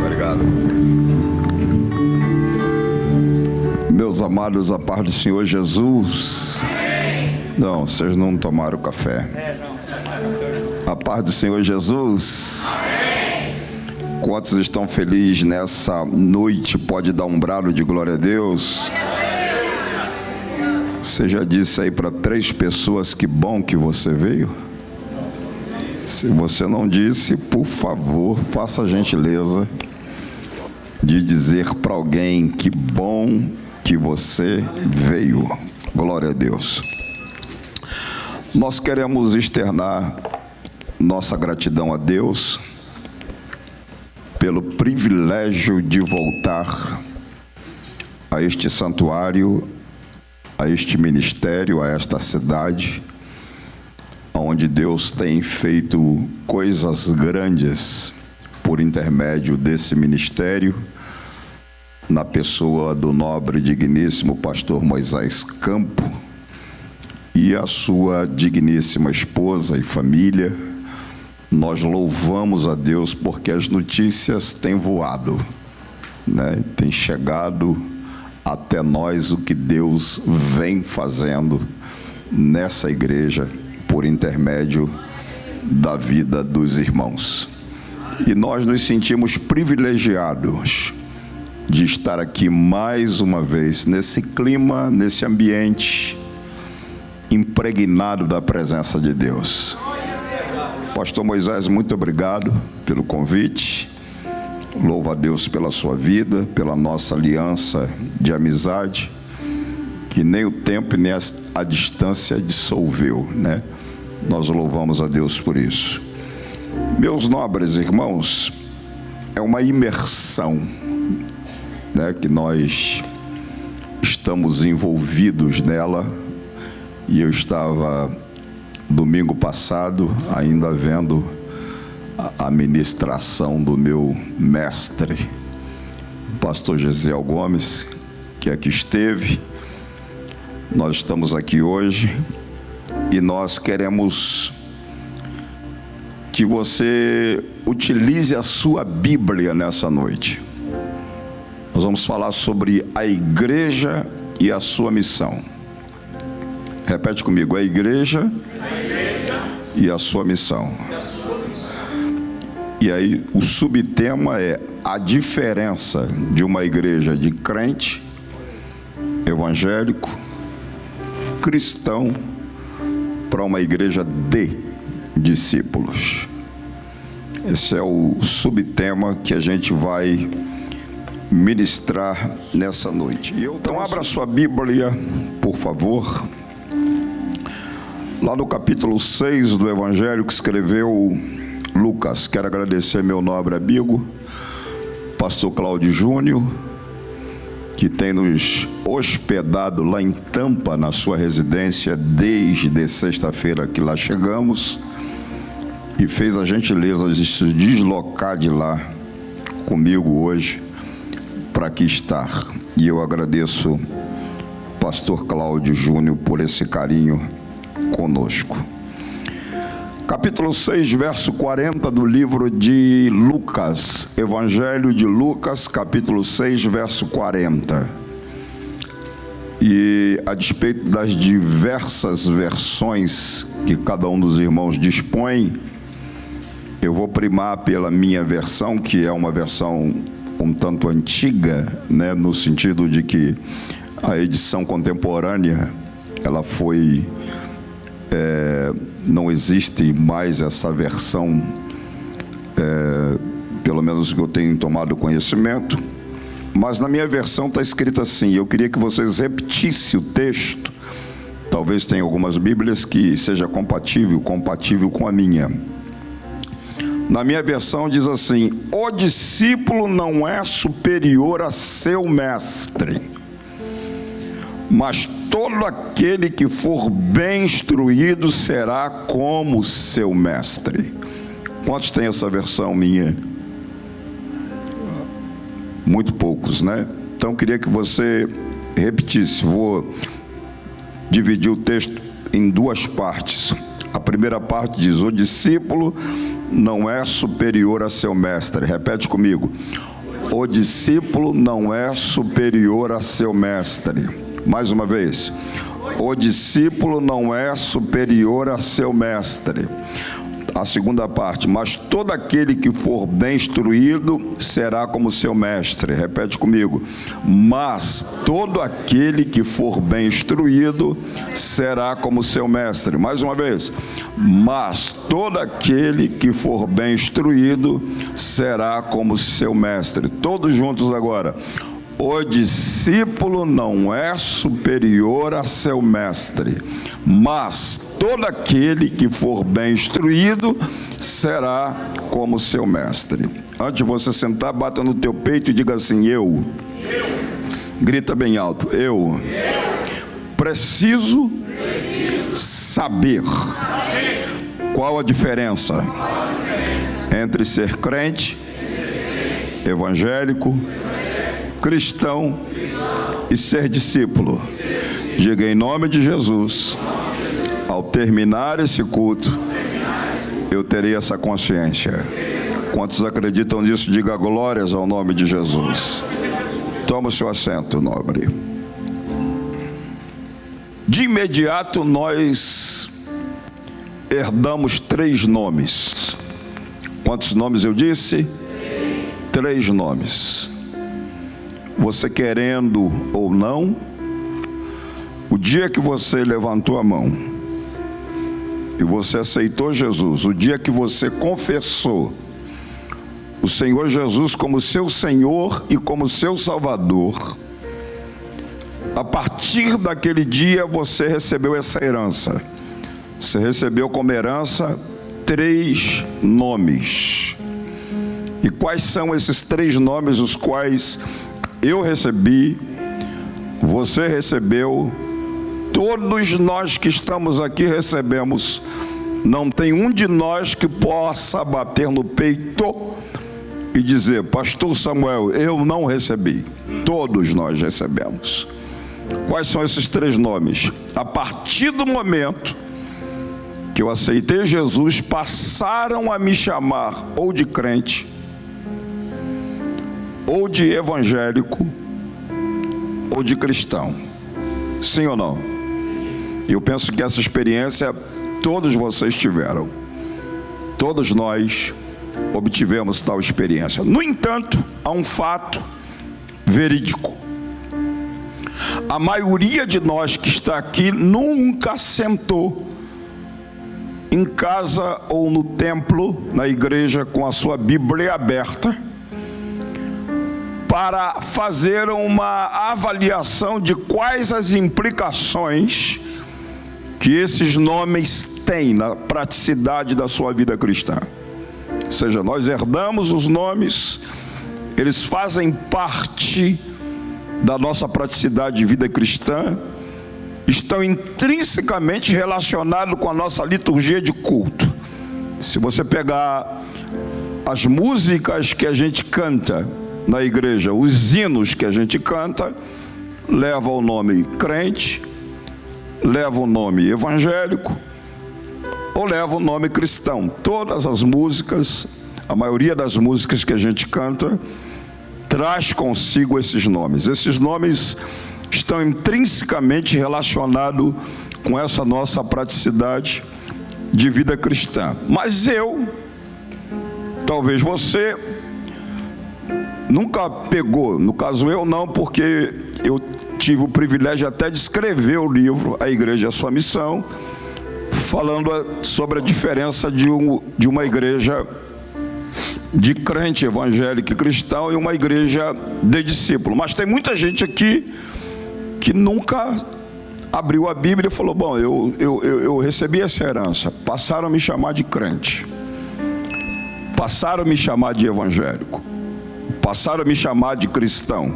Obrigado. Meus amados, a paz do Senhor Jesus. Não, vocês não tomaram café. A paz do Senhor Jesus. Quantos estão felizes nessa noite? Pode dar um brado de glória a Deus. Você já disse aí para 3 pessoas que bom que você veio? Se você não disse, por favor, faça a gentileza de dizer para alguém que bom que você veio. Glória a Deus. Nós queremos externar nossa gratidão a Deus pelo privilégio de voltar a este santuário, a este ministério, a esta cidade, onde Deus tem feito coisas grandes por intermédio desse ministério, na pessoa do nobre e digníssimo pastor Moisés Campo e a sua digníssima esposa e família. Nós louvamos a Deus porque as notícias têm voado, né? Tem chegado até nós o que Deus vem fazendo nessa igreja por intermédio da vida dos irmãos. E nós nos sentimos privilegiados de estar aqui mais uma vez nesse clima, nesse ambiente impregnado da presença de Deus. Pastor Moisés, muito obrigado pelo convite. Louvo a Deus pela sua vida, pela nossa aliança de amizade, que nem o tempo nem a distância dissolveu, né? Nós louvamos a Deus por isso. Meus nobres irmãos, é uma imersão, né, que nós estamos envolvidos nela, e eu estava domingo passado ainda vendo a ministração do meu mestre, o pastor Gesiel Gomes, que aqui esteve. Nós estamos aqui hoje e nós queremos que você utilize a sua Bíblia nessa noite. Nós vamos falar sobre a igreja e a sua missão. Repete comigo: a igreja e a sua missão. E aí o subtema é a diferença de uma igreja de crente, evangélico, cristão, para uma igreja de discípulos. Esse é o subtema que a gente vai ministrar nessa noite. Então abra sua Bíblia, por favor, lá no capítulo 6 do Evangelho que escreveu Lucas. Quero agradecer meu nobre amigo, pastor Cláudio Júnior, que tem nos hospedado lá em Tampa, na sua residência, desde sexta-feira que lá chegamos, e fez a gentileza de se deslocar de lá comigo hoje para aqui estar. E eu agradeço pastor Cláudio Júnior por esse carinho conosco. Capítulo 6, verso 40 do livro de Lucas, Evangelho de Lucas, capítulo 6, verso 40. E a despeito das diversas versões que cada um dos irmãos dispõe, eu vou primar pela minha versão, que é uma versão um tanto antiga, né, no sentido de que a edição contemporânea, ela foi... não existe mais essa versão, pelo menos que eu tenho tomado conhecimento, mas na minha versão está escrito assim. Eu queria que vocês repetissem o texto. Talvez tenha algumas Bíblias que seja compatível com a minha. Na minha versão diz assim: o discípulo não é superior a seu mestre, mas todo aquele que for bem instruído será como seu mestre. Quantos tem essa versão minha? Muito poucos, né? Então eu queria que você repetisse. Vou dividir o texto em 2 partes. A primeira parte diz: o discípulo não é superior a seu mestre. Repete comigo. O discípulo não é superior a seu mestre. Mais uma vez. O discípulo não é superior a seu mestre. A segunda parte. Mas todo aquele que for bem instruído será como seu mestre. Repete comigo. Mas todo aquele que for bem instruído será como seu mestre. Mais uma vez. Mas todo aquele que for bem instruído será como seu mestre. Todos juntos agora. O discípulo não é superior a seu mestre, mas todo aquele que for bem instruído será como seu mestre. Antes de você sentar, bata no teu peito e diga assim: eu. Grita bem alto: eu preciso saber qual a diferença entre ser crente, evangélico, cristão e ser discípulo. Diga em nome de Jesus, ao terminar esse culto, eu terei essa consciência. Quantos acreditam nisso, diga glórias ao nome de Jesus. Toma o seu assento, nobre. De imediato nós herdamos 3 nomes. Quantos nomes eu disse? 3 nomes. Você querendo ou não, o dia que você levantou a mão e você aceitou Jesus, o dia que você confessou o Senhor Jesus como seu Senhor e como seu Salvador, a partir daquele dia você recebeu essa herança. Você recebeu como herança 3 nomes. E quais são esses 3 nomes os quais eu recebi, você recebeu, todos nós que estamos aqui recebemos? Não tem um de nós que possa bater no peito e dizer: pastor Samuel, eu não recebi. Todos nós recebemos. Quais são esses 3 nomes? A partir do momento que eu aceitei Jesus, passaram a me chamar ou de crente, ou de evangélico, ou de cristão. Sim ou não? Eu penso que essa experiência todos vocês tiveram. Todos nós obtivemos tal experiência. No entanto, há um fato verídico. A maioria de nós que está aqui nunca sentou em casa ou no templo, na igreja, com a sua Bíblia aberta, para fazer uma avaliação de quais as implicações que esses nomes têm na praticidade da sua vida cristã. Ou seja, nós herdamos os nomes, eles fazem parte da nossa praticidade de vida cristã, estão intrinsecamente relacionados com a nossa liturgia de culto. Se você pegar as músicas que a gente canta na igreja, os hinos que a gente canta, leva o nome crente, leva o nome evangélico, ou leva o nome cristão. Todas as músicas, a maioria das músicas que a gente canta, traz consigo esses nomes. Esses nomes estão intrinsecamente relacionados com essa nossa praticidade de vida cristã. Mas eu, talvez você, nunca pegou, no caso eu não, porque eu tive o privilégio até de escrever o livro A Igreja e a Sua Missão, falando sobre a diferença de uma igreja de crente evangélico e cristão e uma igreja de discípulo. Mas tem muita gente aqui que nunca abriu a Bíblia e falou: bom, eu recebi essa herança, passaram a me chamar de crente, passaram a me chamar de evangélico, passaram a me chamar de cristão.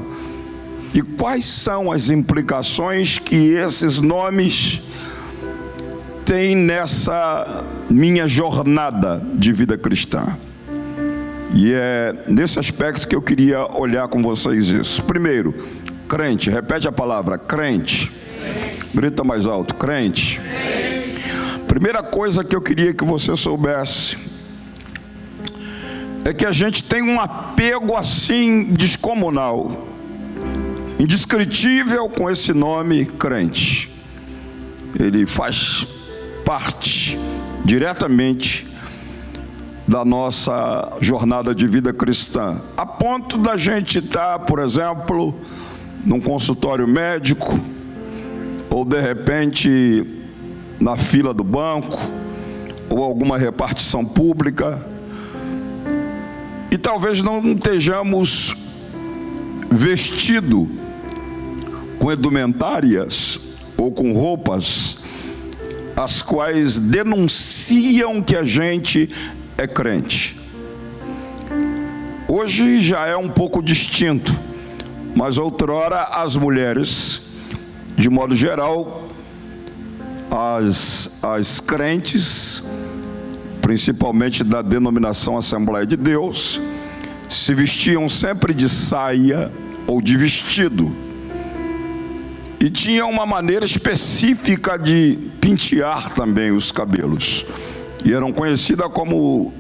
E quais são as implicações que esses nomes têm nessa minha jornada de vida cristã? E é nesse aspecto que eu queria olhar com vocês isso. Primeiro, crente, repete a palavra, crente. Grita mais alto, crente. Primeira coisa que eu queria que você soubesse é que a gente tem um apego assim descomunal, indescritível com esse nome crente. Ele faz parte diretamente da nossa jornada de vida cristã, a ponto da gente estar, por exemplo, num consultório médico, ou de repente na fila do banco, ou alguma repartição pública, e talvez não estejamos vestido com indumentárias ou com roupas as quais denunciam que a gente é crente. Hoje já é um pouco distinto, mas outrora as mulheres, de modo geral, as crentes, principalmente da denominação Assembleia de Deus, se vestiam sempre de saia ou de vestido, e tinham uma maneira específica de pentear também os cabelos, e eram conhecidas como,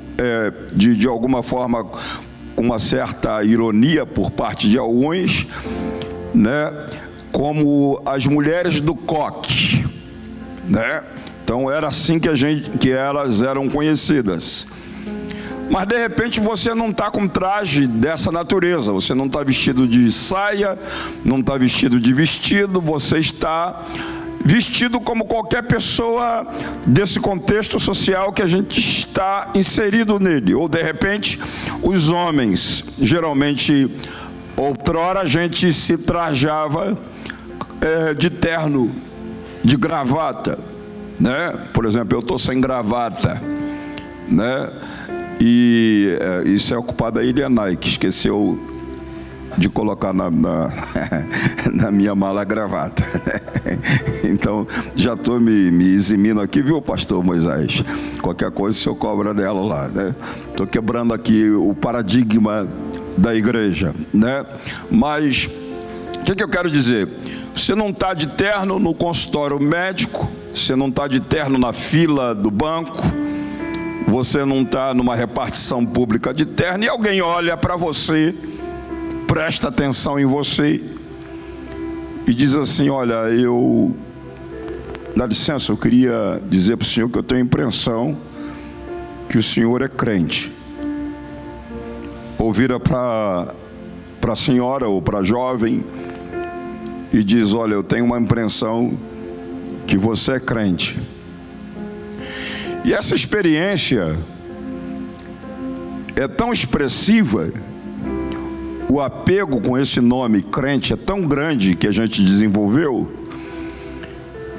de alguma forma, com uma certa ironia por parte de alguns, né, como as mulheres do coque, né? Então era assim que elas eram conhecidas. Mas de repente você não está com traje dessa natureza, você não está vestido de saia, não está vestido de vestido, você está vestido como qualquer pessoa desse contexto social que a gente está inserido nele. Ou de repente os homens, geralmente outrora a gente se trajava de terno, de gravata, né? Por exemplo, eu estou sem gravata, né? E isso é ocupado aí da Nike, esqueceu de colocar na minha mala a gravata. Então, já estou me eximindo aqui, viu, pastor Moisés? Qualquer coisa o senhor cobra dela lá, né? Estou quebrando aqui o paradigma da igreja, né? Mas, o que eu quero dizer? Você não está de terno no consultório médico, você não está de terno na fila do banco, você não está numa repartição pública de terno, e alguém olha para você, presta atenção em você e diz assim: olha, dá licença, eu queria dizer para o senhor que eu tenho a impressão que o senhor é crente. Ou vira para a senhora ou para a jovem e diz: olha, eu tenho uma impressão que você é crente. E essa experiência é tão expressiva, o apego com esse nome crente é tão grande que a gente desenvolveu,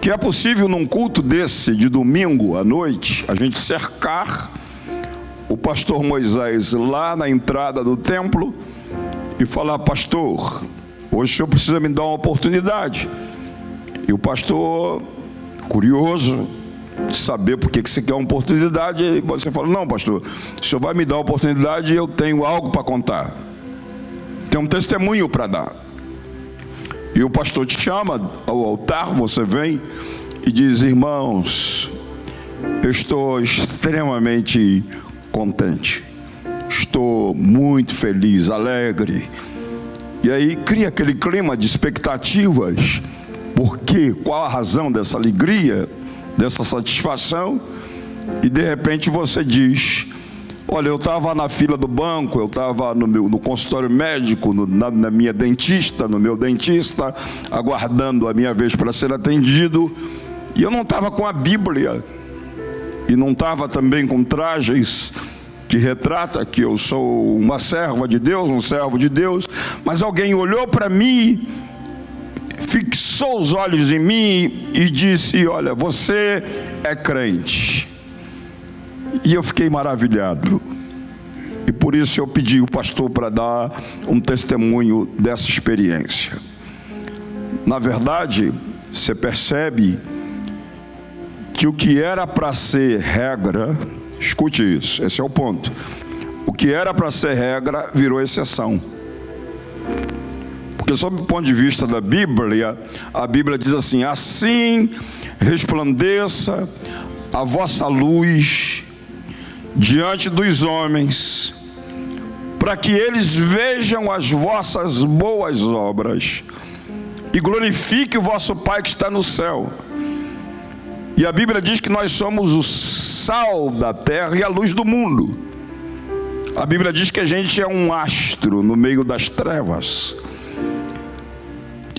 que é possível num culto desse de domingo à noite, a gente cercar o pastor Moisés lá na entrada do templo e falar: pastor, hoje o senhor precisa me dar uma oportunidade. E o pastor, curioso de saber por que você quer uma oportunidade, e você fala: não, pastor, o senhor vai me dar uma oportunidade e eu tenho algo para contar, tem um testemunho para dar. E o pastor te chama ao altar, você vem e diz: irmãos, eu estou extremamente contente, estou muito feliz, alegre. E aí cria aquele clima de expectativas. Por quê? Qual a razão dessa alegria, dessa satisfação? E de repente você diz: olha, eu estava na fila do banco, eu estava no consultório médico, na minha dentista, no meu dentista, aguardando a minha vez para ser atendido, e eu não estava com a Bíblia, e não estava também com trajes que retrata que eu sou uma serva de Deus, um servo de Deus, mas alguém olhou para mim, fixou os olhos em mim e disse: olha, você é crente. E eu fiquei maravilhado, e por isso eu pedi o pastor para dar um testemunho dessa experiência. Na verdade, você percebe que o que era para ser regra, escute isso, esse é o ponto, o que era para ser regra virou exceção. Porque sob o ponto de vista da Bíblia, a Bíblia diz assim: assim resplandeça a vossa luz diante dos homens, para que eles vejam as vossas boas obras e glorifique o vosso Pai que está no céu. E a Bíblia diz que nós somos o sal da terra e a luz do mundo. A Bíblia diz que a gente é um astro no meio das trevas.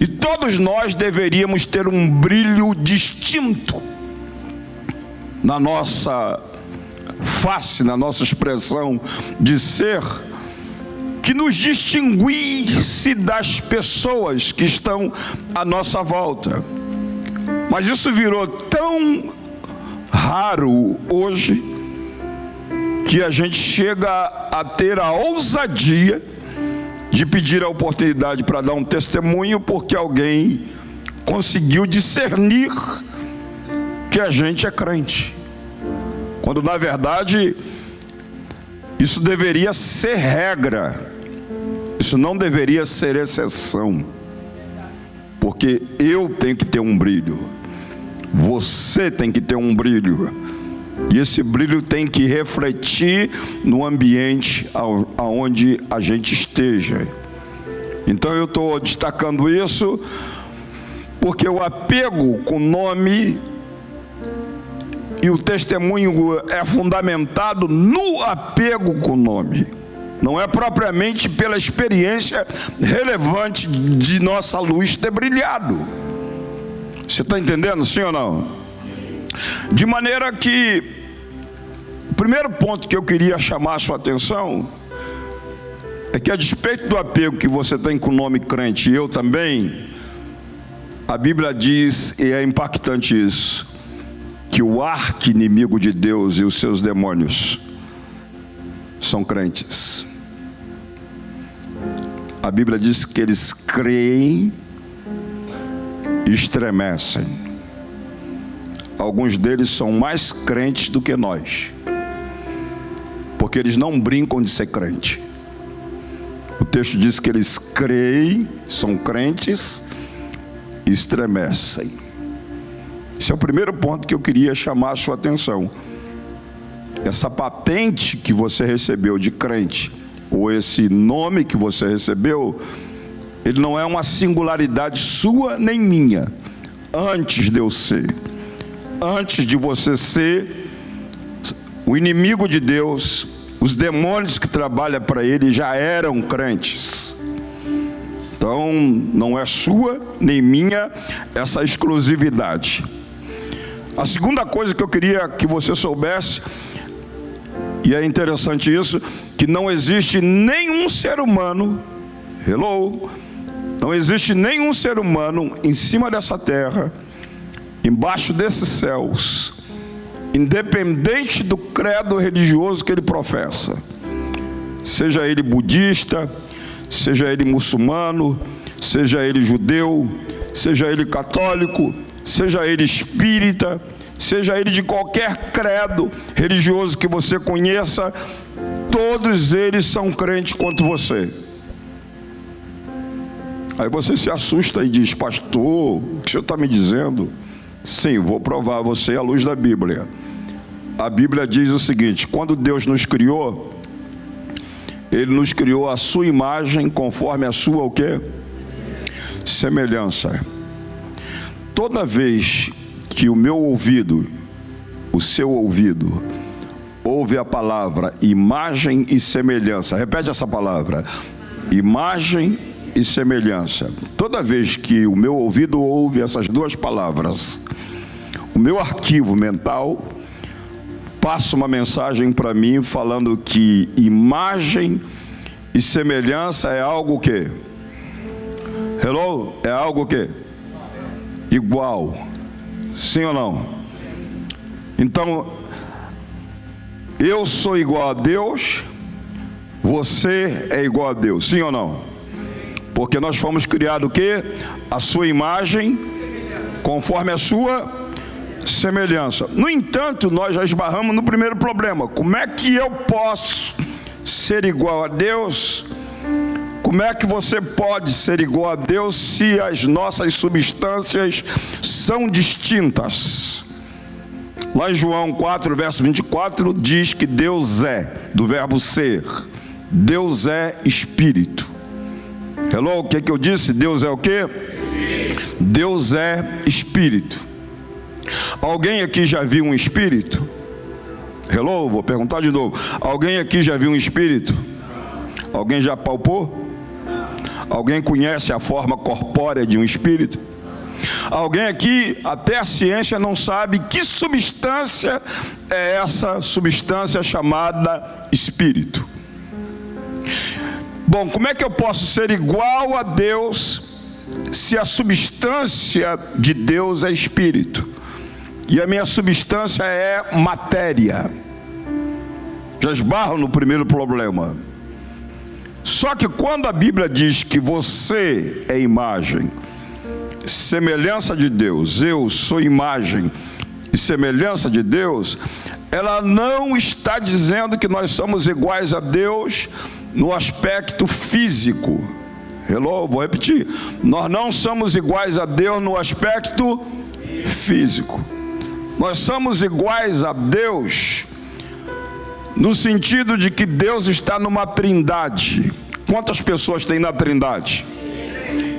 E todos nós deveríamos ter um brilho distinto na nossa face, na nossa expressão de ser, que nos distinguisse das pessoas que estão à nossa volta. Mas isso virou tão raro hoje, que a gente chega a ter a ousadia de pedir a oportunidade para dar um testemunho, porque alguém conseguiu discernir que a gente é crente, quando na verdade isso deveria ser regra, isso não deveria ser exceção, porque eu tenho que ter um brilho, você tem que ter um brilho, e esse brilho tem que refletir no ambiente aonde a gente esteja. Então eu estou destacando isso porque o apego com o nome e o testemunho é fundamentado no apego com o nome. Não é propriamente pela experiência relevante de nossa luz ter brilhado. Você está entendendo, sim ou não? De maneira que o primeiro ponto que eu queria chamar a sua atenção é que, a despeito do apego que você tem com o nome crente, e eu também, a Bíblia diz, e é impactante isso, que o arqui-inimigo de Deus e os seus demônios são crentes. A Bíblia diz que eles creem e estremecem. Alguns deles são mais crentes do que nós, porque eles não brincam de ser crente. O texto diz que eles creem, são crentes e estremecem. Esse é o primeiro ponto que eu queria chamar a sua atenção. Essa patente que você recebeu de crente, ou esse nome que você recebeu, ele não é uma singularidade sua nem minha. Antes de eu ser, antes de você ser, o inimigo de Deus, os demônios que trabalham para ele já eram crentes. Então não é sua nem minha essa exclusividade. A segunda coisa que eu queria que você soubesse, e é interessante isso, que não existe nenhum ser humano, não existe nenhum ser humano em cima dessa terra, embaixo desses céus, independente do credo religioso que ele professa, seja ele budista, seja ele muçulmano, seja ele judeu, seja ele católico, seja ele espírita, seja ele de qualquer credo religioso que você conheça, todos eles são crentes quanto você. Aí você se assusta e diz: pastor, o que o senhor está me dizendo? Sim, vou provar a você à luz da Bíblia. A Bíblia diz o seguinte: quando Deus nos criou, Ele nos criou à sua imagem, conforme a sua o quê? Semelhança. Toda vez que o meu ouvido, o seu ouvido, ouve a palavra imagem e semelhança, repete essa palavra, imagem e semelhança. Toda vez que o meu ouvido ouve essas duas palavras, o meu arquivo mental passa uma mensagem para mim falando que imagem e semelhança é algo o quê? É algo o quê? Igual. Sim ou não? Então, eu sou igual a Deus, você é igual a Deus. Sim ou não? Porque nós fomos criados o quê? A sua imagem, conforme a sua semelhança. No entanto, nós já esbarramos no primeiro problema. Como é que eu posso ser igual a Deus? Como é que você pode ser igual a Deus se as nossas substâncias são distintas? Lá em João 4, verso 24, diz que Deus é, do verbo ser. Deus é espírito. Hello, o que eu disse? Deus é o quê? Deus é espírito. Alguém aqui já viu um espírito? Hello, vou perguntar de novo. Alguém aqui já viu um espírito? Alguém já palpou? Alguém conhece a forma corpórea de um espírito? Alguém aqui, até a ciência não sabe que substância é essa substância chamada espírito. Bom, como é que eu posso ser igual a Deus se a substância de Deus é espírito e a minha substância é matéria? Já esbarro no primeiro problema. Só que quando a Bíblia diz que você é imagem, semelhança de Deus, eu sou imagem e semelhança de Deus, ela não está dizendo que nós somos iguais a Deus no aspecto físico. Hello, vou repetir. Nós não somos iguais a Deus no aspecto físico. Nós somos iguais a Deus no sentido de que Deus está numa trindade. Quantas pessoas tem na trindade?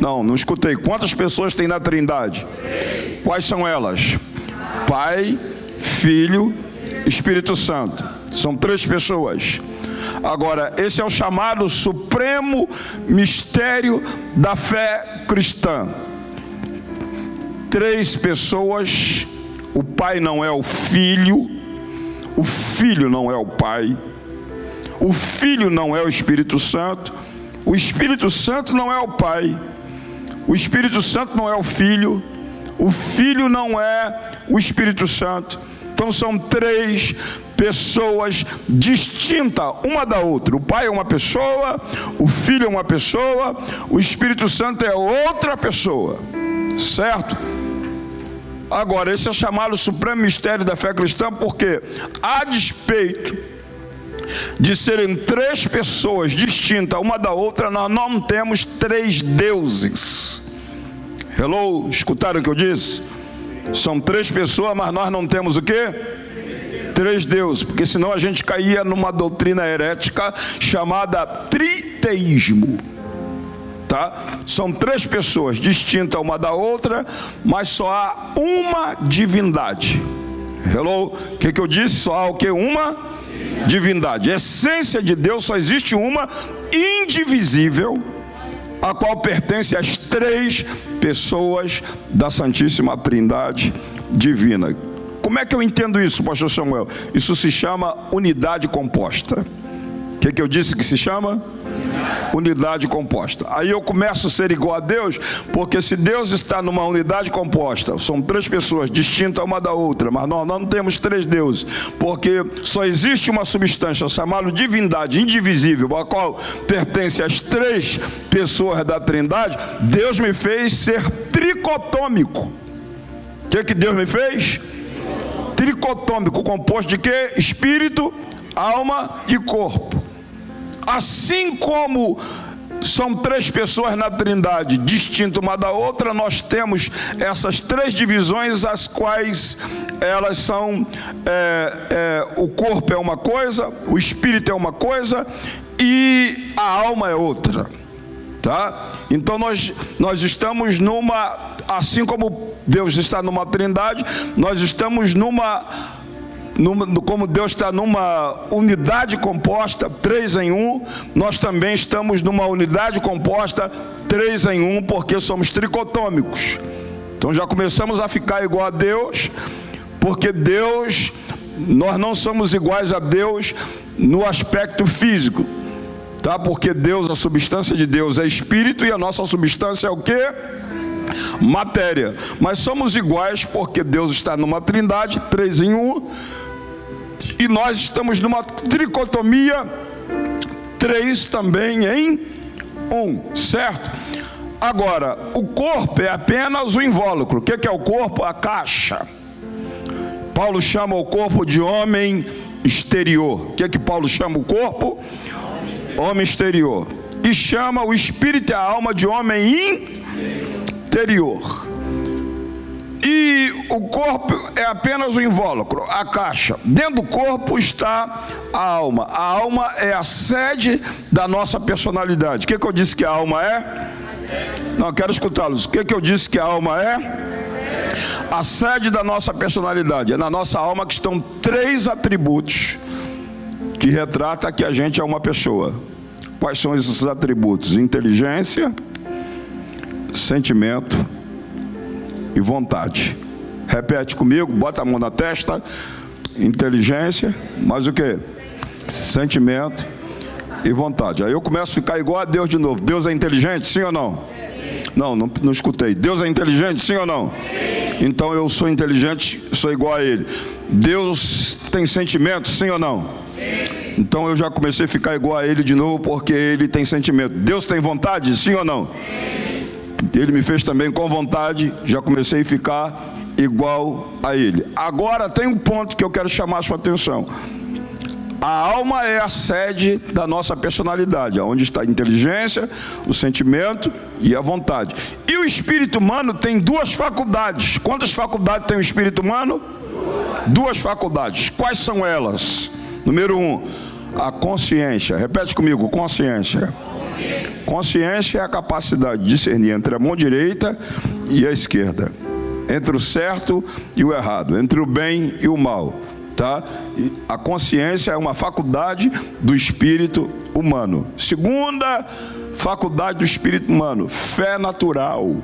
Não escutei. Quantas pessoas tem na trindade? Quais são elas? Pai, Filho, Espírito Santo. São 3 pessoas. Agora, esse é o chamado supremo mistério da fé cristã. 3 pessoas. O Pai não é o Filho, o Filho não é o Pai, o Filho não é o Espírito Santo, o Espírito Santo não é o Pai, o Espírito Santo não é o Filho não é o Espírito Santo. Então são 3 pessoas distintas uma da outra. O Pai é uma pessoa, o Filho é uma pessoa, o Espírito Santo é outra pessoa, certo? Agora, esse é chamado supremo mistério da fé cristã, porque a despeito de serem 3 pessoas distintas uma da outra, nós não temos 3 deuses. Hello, escutaram o que eu disse? São 3 pessoas, mas nós não temos o quê? 3 deuses, porque senão a gente caía numa doutrina herética chamada triteísmo. Tá? São 3 pessoas distintas uma da outra, mas só há uma divindade. Hello? O que eu disse? Só há o que? Uma divindade. A essência de Deus só existe uma, indivisível, a qual pertence às 3 pessoas da Santíssima Trindade divina. Como é que eu entendo isso, pastor Samuel? Isso se chama unidade composta. O que eu disse que se chama? Unidade composta. Aí eu começo a ser igual a Deus, porque se Deus está numa unidade composta, são 3 pessoas distintas uma da outra, mas nós não temos 3 deuses, porque só existe uma substância chamada divindade indivisível, a qual pertence às 3 pessoas da Trindade. Deus me fez ser tricotômico. O que Deus me fez? Tricotômico, composto de quê? Espírito, alma e corpo. Assim como são 3 pessoas na Trindade, distintas uma da outra, nós temos essas 3 divisões, as quais elas são, o corpo é uma coisa, o espírito é uma coisa e a alma é outra, tá? Então nós estamos numa, assim como Deus está numa Trindade, nós estamos como Deus está numa unidade composta, 3 em 1, nós também estamos numa unidade composta, 3 em 1, porque somos tricotômicos. Então já começamos a ficar igual a Deus, porque nós não somos iguais a Deus no aspecto físico, tá? Porque Deus, a substância de Deus é espírito e a nossa substância é o quê? Matéria. Mas somos iguais porque Deus está numa trindade, 3 em 1, e nós estamos numa tricotomia, 3 também em 1, certo? Agora, o corpo é apenas o invólucro. O que é o corpo? A caixa. Paulo chama o corpo de homem exterior. O que Paulo chama o corpo? Homem exterior. E chama o espírito e a alma de homem interior. E o corpo é apenas o invólucro, a caixa. Dentro do corpo está a alma. A alma é a sede da nossa personalidade. O que eu disse que a alma é? Não, quero escutá-los. O que eu disse que a alma é? A sede da nossa personalidade. É na nossa alma que estão 3 atributos que retrata que a gente é uma pessoa. Quais são esses atributos? Inteligência, sentimento e vontade. Repete comigo, bota a mão na testa. Inteligência, mais o que? Sentimento e vontade. Aí eu começo a ficar igual a Deus de novo. Deus é inteligente, sim ou não? Não escutei. Deus é inteligente, sim ou não? Sim. Então eu sou inteligente, sou igual a Ele. Deus tem sentimento, sim ou não? Sim. Então eu já comecei a ficar igual a Ele de novo, porque Ele tem sentimento. Deus tem vontade, sim ou não? Sim. Ele me fez também com vontade, já comecei a ficar igual a Ele. Agora tem um ponto que eu quero chamar a sua atenção. A alma é a sede da nossa personalidade, onde está a inteligência, o sentimento e a vontade. E o espírito humano tem 2 faculdades. Quantas faculdades tem o espírito humano? 2 faculdades. Quais são elas? Número 1, a consciência. Repete comigo, consciência. Consciência é a capacidade de discernir entre a mão direita e a esquerda, entre o certo e o errado, entre o bem e o mal, tá? E a consciência é uma faculdade do espírito humano. Segunda faculdade do espírito humano, fé natural.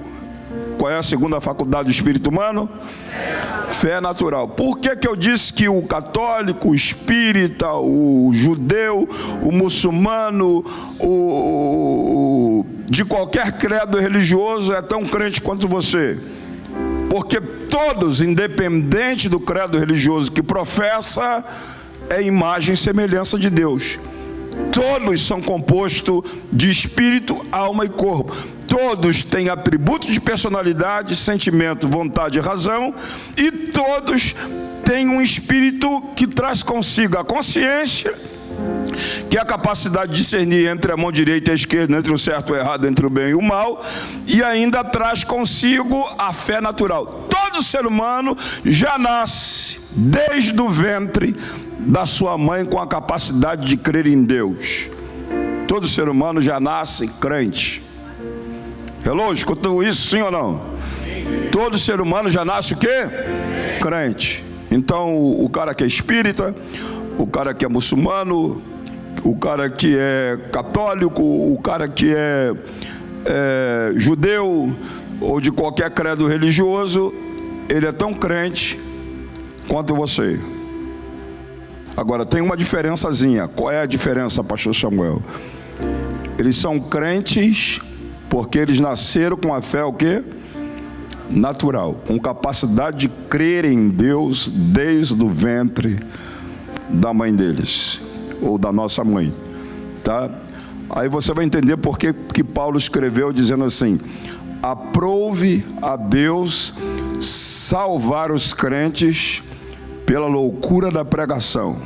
Qual é a segunda faculdade do espírito humano? Fé natural. Por que eu disse que o católico, o espírita, o judeu, o muçulmano, de qualquer credo religioso é tão crente quanto você? Porque todos, independente do credo religioso que professa, é imagem e semelhança de Deus. Todos são compostos de espírito, alma e corpo. Todos têm atributos de personalidade, sentimento, vontade e razão. E todos têm um espírito que traz consigo a consciência, que é a capacidade de discernir entre a mão direita e a esquerda, entre o certo e o errado, entre o bem e o mal. E ainda traz consigo a fé natural. Todo ser humano já nasce desde o ventre da sua mãe com a capacidade de crer em Deus. Todo ser humano já nasce crente. Hello, escutou isso, sim ou não? Todo ser humano já nasce o quê? Crente. Então o cara que é espírita, o cara que é muçulmano, o cara que é católico, o cara que é judeu ou de qualquer credo religioso, ele é tão crente quanto você. Agora tem uma diferençazinha. Qual é a diferença, pastor Samuel? Eles são crentes porque eles nasceram com a fé o quê? Natural, com capacidade de crer em Deus desde o ventre da mãe deles, ou da nossa mãe, tá? Aí você vai entender por que Paulo escreveu dizendo assim: aprove a Deus salvar os crentes pela loucura da pregação.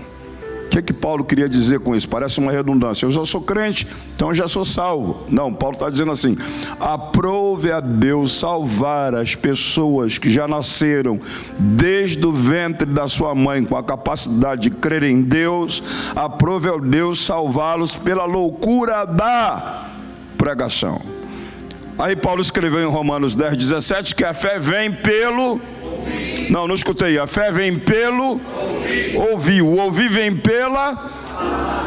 O que Paulo queria dizer com isso? Parece uma redundância. Eu já sou crente, então eu já sou salvo. Não, Paulo está dizendo assim: aprove a Deus salvar as pessoas que já nasceram desde o ventre da sua mãe com a capacidade de crer em Deus. Aprove a Deus salvá-los pela loucura da pregação. Aí Paulo escreveu em Romanos 10:17 que a fé vem pelo... Não escutei. A fé vem pelo ouvir. O ouvir vem pela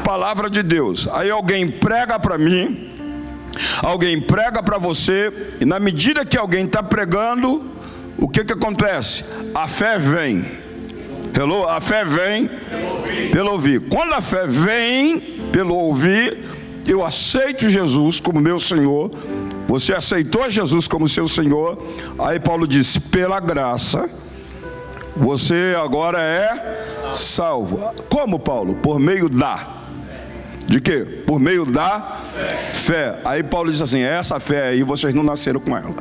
palavra de Deus. Aí alguém prega para mim, alguém prega para você, e na medida que alguém está pregando, o que acontece? A fé vem. Hello? A fé vem pelo ouvir. Quando a fé vem pelo ouvir, eu aceito Jesus como meu Senhor. Você aceitou Jesus como seu Senhor. Aí Paulo disse: pela graça você agora é salvo. Como, Paulo? Por meio da... De quê? Por meio da fé. Aí Paulo diz assim: essa fé aí vocês não nasceram com ela.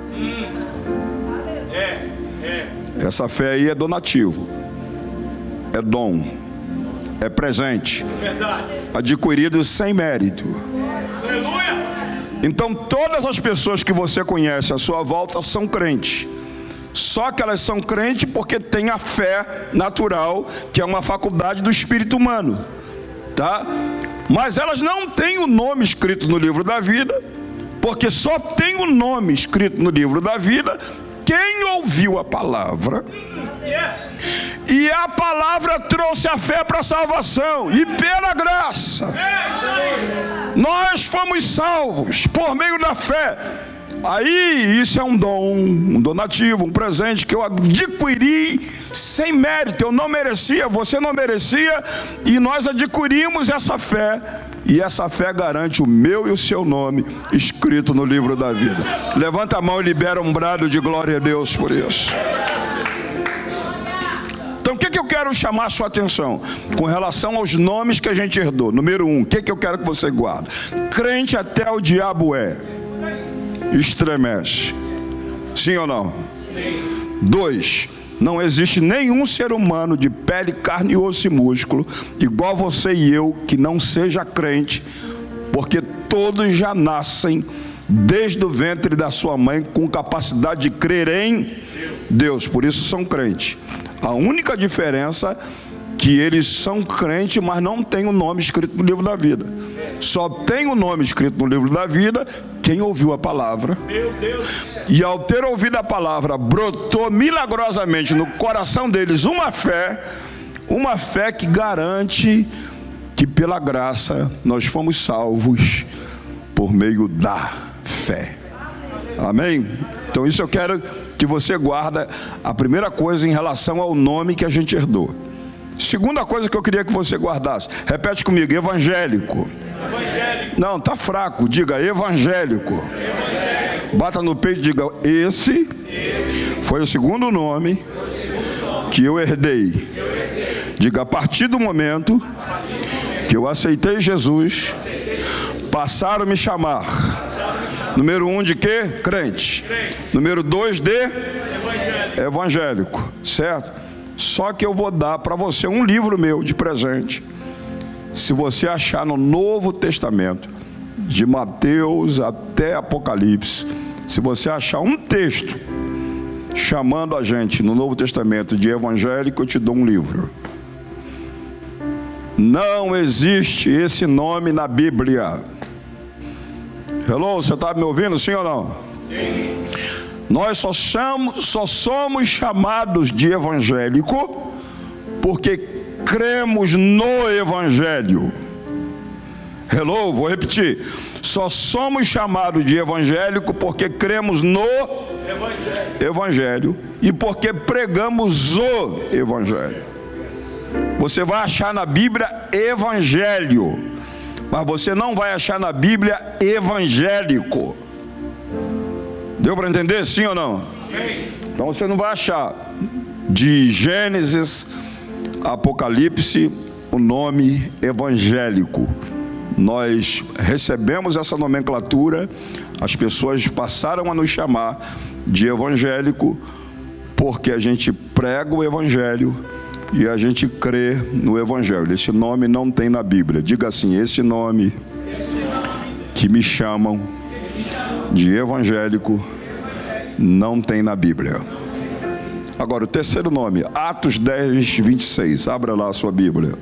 Essa fé aí é donativo, é dom, é presente, adquirido sem mérito. Então todas as pessoas que você conhece à sua volta são crentes. Só que elas são crentes porque têm a fé natural, que é uma faculdade do espírito humano, tá? Mas elas não têm o nome escrito no livro da vida, porque só tem o nome escrito no livro da vida quem ouviu a palavra. E a palavra trouxe a fé para a salvação, e pela graça nós fomos salvos por meio da fé. Aí isso é um dom, um donativo, um presente que eu adquiri sem mérito. Eu não merecia, você não merecia, e nós adquirimos essa fé. E essa fé garante o meu e o seu nome escrito no livro da vida. Levanta a mão e libera um brado de glória a Deus por isso. Então o que eu quero chamar a sua atenção com relação aos nomes que a gente herdou? Número 1, o que eu quero que você guarde? Crente até o diabo estremece. Sim ou não? Sim. 2, não existe nenhum ser humano de pele, carne, osso e músculo, igual você e eu, que não seja crente, porque todos já nascem desde o ventre da sua mãe com capacidade de crer em Deus, por isso são crentes. A única diferença é que eles são crentes, mas não tem o nome escrito no livro da vida. Só tem o nome escrito no livro da vida quem ouviu a palavra. E ao ter ouvido a palavra, brotou milagrosamente no coração deles uma fé que garante que pela graça nós fomos salvos por meio da fé. Amém? Então isso eu quero que você guarde, a primeira coisa em relação ao nome que a gente herdou. Segunda coisa que eu queria que você guardasse, repete comigo: evangélico. Não, tá fraco, diga evangélico. Bata no peito e diga: esse foi o segundo nome que eu herdei. Diga: a partir do momento que eu aceitei Jesus, passaram a me chamar, número 1 de quê? Crente. Número 2 de evangélico, certo? Só que eu vou dar para você um livro meu de presente. Se você achar no Novo Testamento, de Mateus até Apocalipse, se você achar um texto chamando a gente no Novo Testamento de evangélico, eu te dou um livro. Não existe esse nome na Bíblia. Hello, você está me ouvindo, sim ou não? Sim. Nós só somos chamados de evangélico porque cremos no Evangelho. Hello, vou repetir. Só somos chamados de evangélico porque cremos no Evangelho e porque pregamos o Evangelho. Você vai achar na Bíblia Evangelho, mas você não vai achar na Bíblia evangélico. Deu para entender, sim ou não? Então você não vai achar de Gênesis a Apocalipse o nome evangélico. Nós recebemos essa nomenclatura, as pessoas passaram a nos chamar de evangélico porque a gente prega o Evangelho e a gente crê no Evangelho. Esse nome não tem na Bíblia. Diga assim: esse nome que me chamam de evangélico não tem na Bíblia. Agora o terceiro nome, Atos 10, 26. Abra lá a sua Bíblia.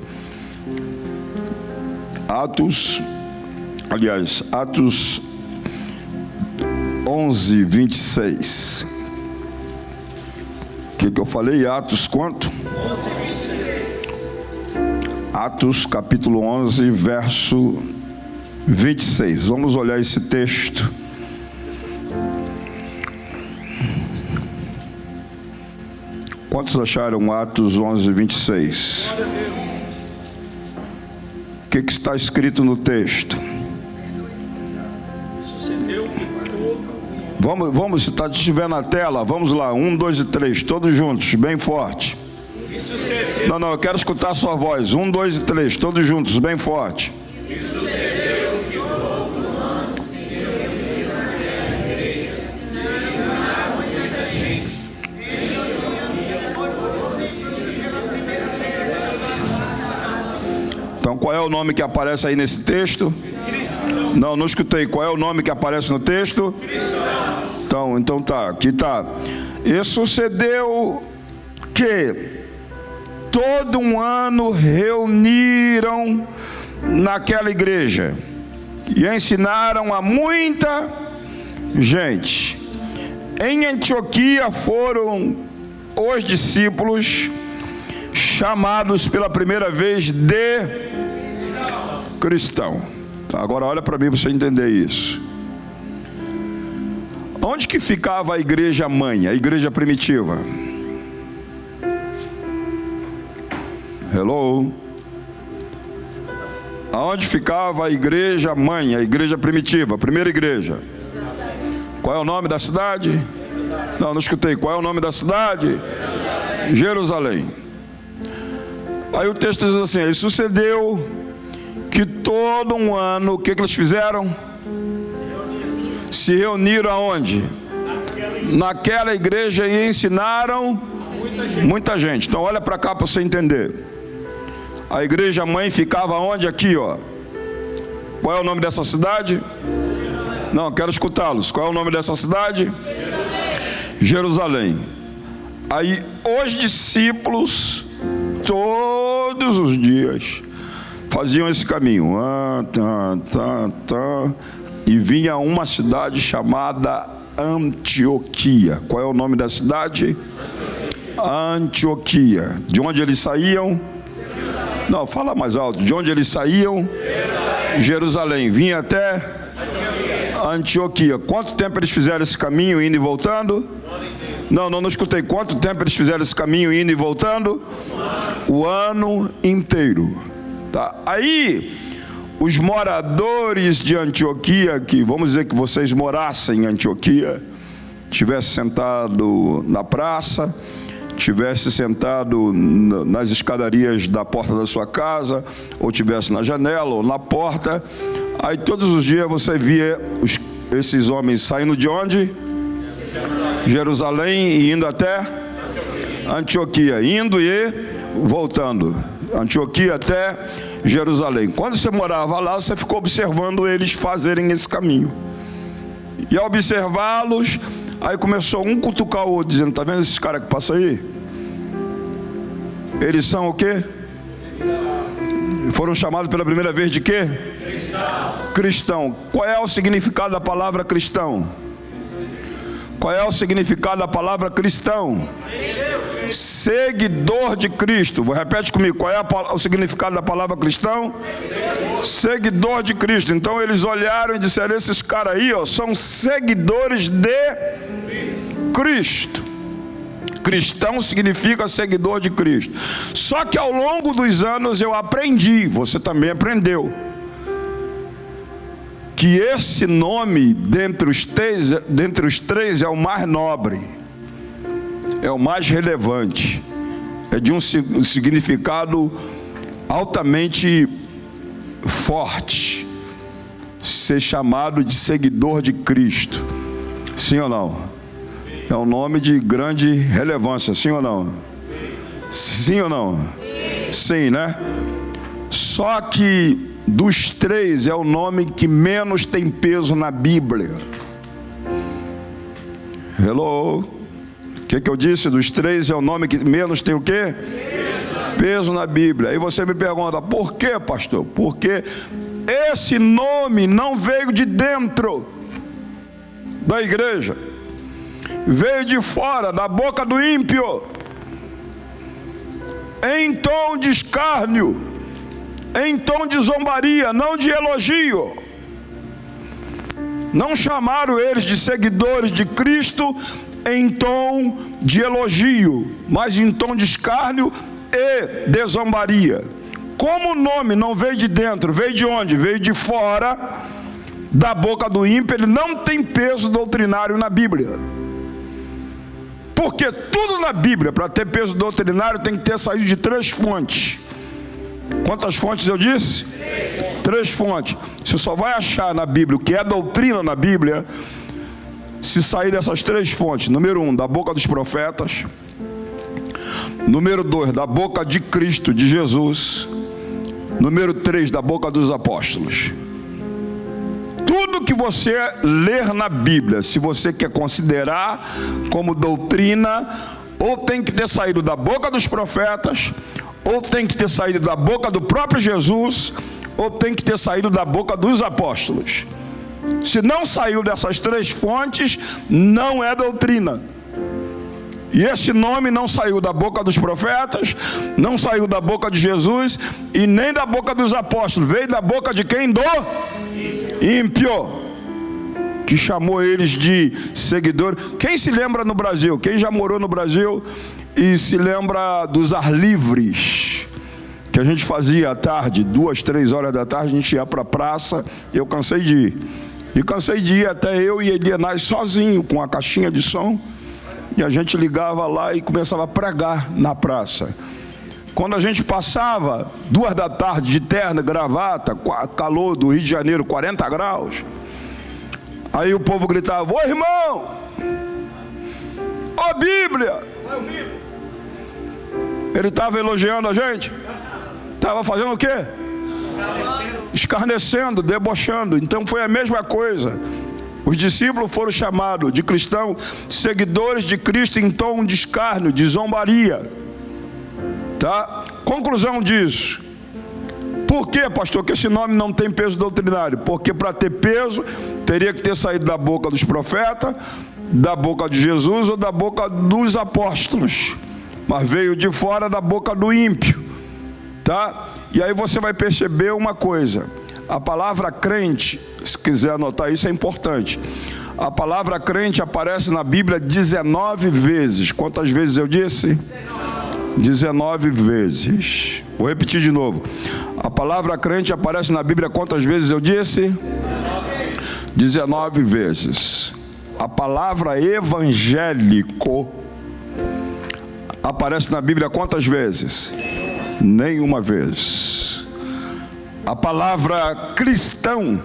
Atos 11, 26. O que eu falei? Atos quanto? 11, 26. Atos capítulo 11, verso 26. Vamos olhar esse texto. Quantos acharam Atos 11, 26? O que está escrito no texto? Vamos, se estiver na tela, vamos lá, 1, 2 e 3, todos juntos, bem forte. Não, eu quero escutar a sua voz. 1, 2 e 3, todos juntos, bem forte. Então qual é o nome que aparece aí nesse texto? Não, não escutei. Qual é o nome que aparece no texto? Então tá, aqui tá. E sucedeu que todo um ano reuniram naquela igreja e ensinaram a muita gente. Em Antioquia foram os discípulos chamados pela primeira vez de cristão. Agora olha para mim para você entender isso. Onde que ficava a igreja mãe, a igreja primitiva? Hello? Aonde ficava a igreja mãe, a igreja primitiva, a primeira igreja? Qual é o nome da cidade? Não escutei. Qual é o nome da cidade? Jerusalém. Aí o texto diz assim: e sucedeu que todo um ano, o que eles fizeram? Se reuniram aonde? Naquela igreja e ensinaram muita gente. Então olha para cá para você entender. A igreja mãe ficava onde? Aqui, ó. Qual é o nome dessa cidade? Não, quero escutá-los. Qual é o nome dessa cidade? Jerusalém. Aí os discípulos todos os dias faziam esse caminho, e vinha uma cidade chamada Antioquia. Qual é o nome da cidade? Antioquia. De onde eles saíam? Não, fala mais alto. De onde eles saíam? Jerusalém. Vinha até Antioquia. Quanto tempo eles fizeram esse caminho, indo e voltando? Não escutei. Quanto tempo eles fizeram esse caminho, indo e voltando? O ano inteiro. Tá? Aí, os moradores de Antioquia, que vamos dizer que vocês morassem em Antioquia, tivesse sentado na praça, tivesse sentado nas escadarias da porta da sua casa, ou tivesse na janela ou na porta, aí todos os dias você via esses homens saindo de onde? Jerusalém, e indo até Antioquia, indo e voltando. Antioquia até Jerusalém. Quando você morava lá, você ficou observando eles fazerem esse caminho. E ao observá-los, aí começou um cutucar o outro, dizendo: tá vendo esses caras que passam aí? Eles são o quê? Foram chamados pela primeira vez de quê? Cristão. Qual é o significado da palavra cristão? Qual é o significado da palavra cristão? Seguidor de Cristo. Repete comigo. Qual é o significado da palavra cristão? Seguidor de Cristo. Então eles olharam e disseram: esses caras aí, ó, são seguidores de Cristo. Cristão significa seguidor de Cristo. Só que ao longo dos anos eu aprendi, você também aprendeu, que esse nome dentre os três é o mais nobre, é o mais relevante, é de um significado altamente forte, ser chamado de seguidor de Cristo. Sim ou não? É um nome de grande relevância, sim ou não? Sim ou não? Sim, né? Só que dos três é o nome que menos tem peso na Bíblia. Hello? O que eu disse? Dos três é o nome que menos tem o quê? Peso na Bíblia. Aí você me pergunta: por quê, pastor? Porque esse nome não veio de dentro da igreja, veio de fora, da boca do ímpio, em tom de escárnio, em tom de zombaria, não de elogio. Não chamaram eles de seguidores de Cristo em tom de elogio, mas em tom de escárnio e de zombaria. Como o nome não veio de dentro, veio de onde? Veio de fora, da boca do ímpio, ele não tem peso doutrinário na Bíblia. Porque tudo na Bíblia, para ter peso doutrinário, tem que ter saído de 3 fontes. Quantas fontes eu disse? 3 fontes. Você só vai achar na Bíblia o que é doutrina na Bíblia se sair dessas 3 fontes. Número 1, da boca dos profetas. Número 2, da boca de Cristo, de Jesus. Número 3, da boca dos apóstolos. que você ler na Bíblia, se você quer considerar como doutrina, ou tem que ter saído da boca dos profetas, ou tem que ter saído da boca do próprio Jesus, ou tem que ter saído da boca dos apóstolos. Se não saiu dessas três fontes, não é doutrina. E esse nome não saiu da boca dos profetas, não saiu da boca de Jesus e nem da boca dos apóstolos. Veio da boca de quem? Do ímpio, que chamou eles de seguidores. Quem se lembra no Brasil? Quem já morou no Brasil e se lembra dos ar livres que a gente fazia à tarde, 2, 3 horas da tarde, a gente ia para a praça. Eu cansei de ir. E cansei de ir até eu e Elianais sozinho, com a caixinha de som. E a gente ligava lá e começava a pregar na praça. Quando a gente passava, 2 da tarde, de terno, gravata, calor do Rio de Janeiro, 40 graus. Aí o povo gritava: ô irmão, ó Bíblia. Ele estava elogiando a gente? Estava fazendo o quê? Escarnecendo, debochando. Então foi a mesma coisa. Os discípulos foram chamados de cristãos, seguidores de Cristo, em tom de escárnio, de zombaria. Tá? Conclusão disso. Por quê, pastor, que esse nome não tem peso doutrinário? Porque para ter peso, teria que ter saído da boca dos profetas, da boca de Jesus ou da boca dos apóstolos. Mas veio de fora da boca do ímpio. Tá? E aí você vai perceber uma coisa. A palavra crente, se quiser anotar isso, é importante. A palavra crente aparece na Bíblia 19 vezes. Quantas vezes eu disse? 19 vezes. Vou repetir de novo. A palavra crente aparece na Bíblia quantas vezes eu disse? 19 vezes. A palavra evangélico aparece na Bíblia quantas vezes? Nenhuma vez. A palavra cristão,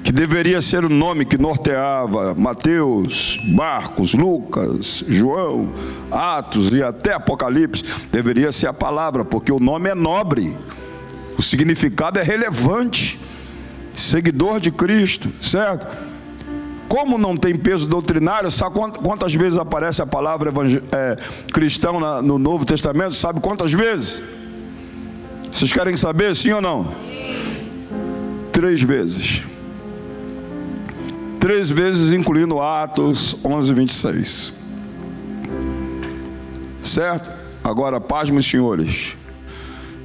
que deveria ser o nome que norteava Mateus, Marcos, Lucas, João, Atos e até Apocalipse, deveria ser a palavra, porque o nome é nobre, o significado é relevante. Seguidor de Cristo, certo? Como não tem peso doutrinário, sabe quantas vezes aparece a palavra cristão no Novo Testamento? Sabe quantas vezes? Vocês querem saber, sim ou não? Sim. 3 vezes. 3 vezes, incluindo Atos 11, 26. Certo? Agora, pasmem, senhores.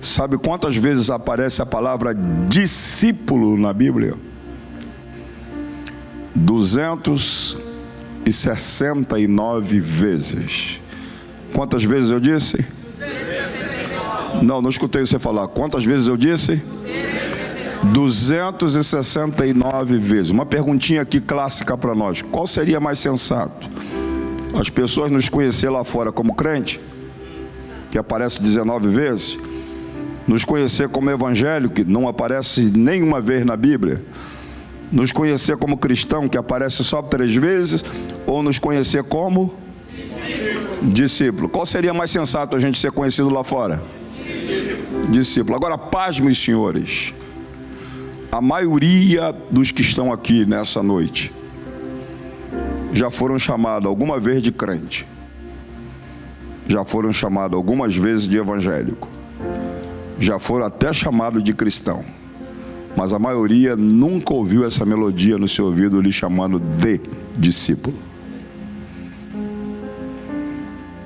Sabe quantas vezes aparece a palavra discípulo na Bíblia? 269 vezes. Quantas vezes eu disse? Não escutei você falar. Quantas vezes eu disse? 269 vezes. Uma perguntinha aqui clássica para nós. Qual seria mais sensato? As pessoas nos conhecer lá fora como crente, que aparece 19 vezes, nos conhecer como evangélico, que não aparece nenhuma vez na Bíblia, nos conhecer como cristão, que aparece só 3 vezes, ou nos conhecer como discípulo? Qual seria mais sensato a gente ser conhecido lá fora? Discípulo. Agora, pasmem, senhores. A maioria dos que estão aqui nessa noite já foram chamados alguma vez de crente, já foram chamados algumas vezes de evangélico, já foram até chamados de cristão, mas a maioria nunca ouviu essa melodia no seu ouvido lhe chamando de discípulo.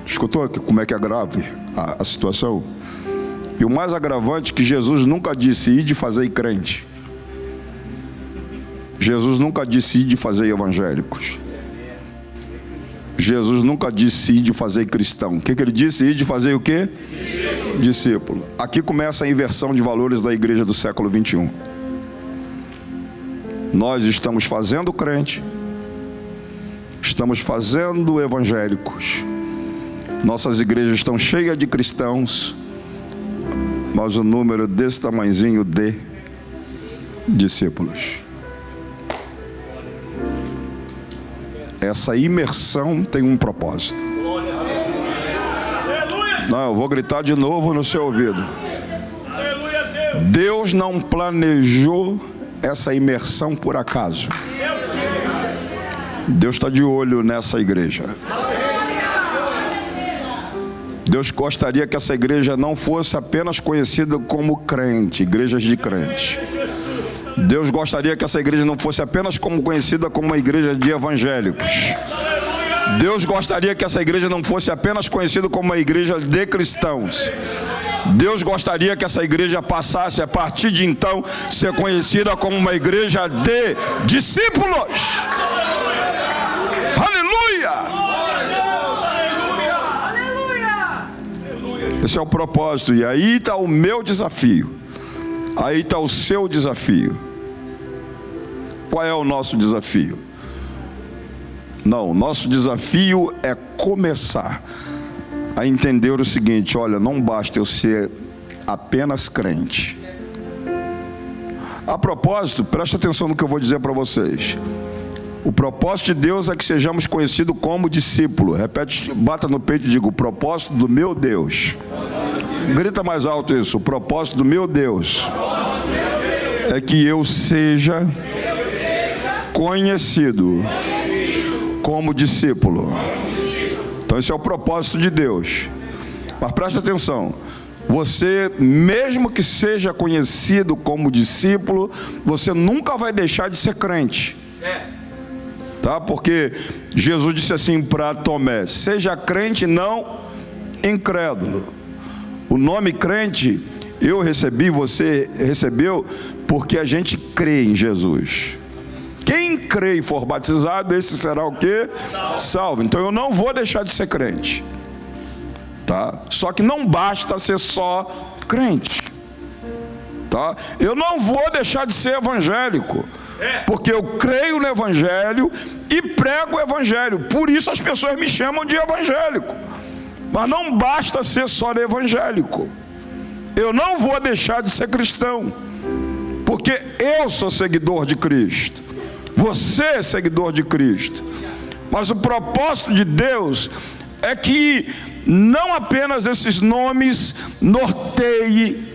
Escutou como é que é grave a situação? E o mais agravante é que Jesus nunca disse ide fazer crente. Jesus nunca disse ide fazer evangélicos. Jesus nunca disse ide fazer cristão. O que ele disse? Ide fazer o quê? Discípulo. Aqui começa a inversão de valores da igreja do século 21. Nós estamos fazendo crente, estamos fazendo evangélicos, nossas igrejas estão cheias de cristãos, mas o número desse tamanhozinho de discípulos. Essa imersão tem um propósito. Não, eu vou gritar de novo no seu ouvido. Deus não planejou essa imersão por acaso. Deus está de olho nessa igreja. Deus gostaria que essa igreja não fosse apenas conhecida como crente, igrejas de crente. Deus gostaria que essa igreja não fosse apenas conhecida como uma igreja de evangélicos. Deus gostaria que essa igreja não fosse apenas conhecida como uma igreja de cristãos. Deus gostaria que essa igreja passasse, a partir de então, ser conhecida como uma igreja de discípulos. Aleluia! Esse é o propósito. E aí está o meu desafio. Aí está o seu desafio. Qual é o nosso desafio? Não, o nosso desafio é começar a entender o seguinte: olha, não basta eu ser apenas crente. A propósito, preste atenção no que eu vou dizer para vocês. O propósito de Deus é que sejamos conhecidos como discípulo. Repete, bata no peito e diga: o propósito do meu Deus. Grita mais alto isso: o propósito do meu Deus é que eu seja conhecido como discípulo. Então esse é o propósito de Deus. Mas preste atenção: você, mesmo que seja conhecido como discípulo, você nunca vai deixar de ser crente. Tá? Porque Jesus disse assim para Tomé: seja crente, não incrédulo. O nome crente eu recebi, você recebeu, porque a gente crê em Jesus. Quem crê e for batizado, esse será o quê? Salvo. Então eu não vou deixar de ser crente, tá? Só que não basta ser só crente, tá? Eu não vou deixar de ser evangélico, porque eu creio no evangelho e prego o evangelho. Por isso as pessoas me chamam de evangélico. Mas não basta ser só evangélico. Eu não vou deixar de ser cristão, porque eu sou seguidor de Cristo. Você é seguidor de Cristo. Mas o propósito de Deus é que não apenas esses nomes norteiem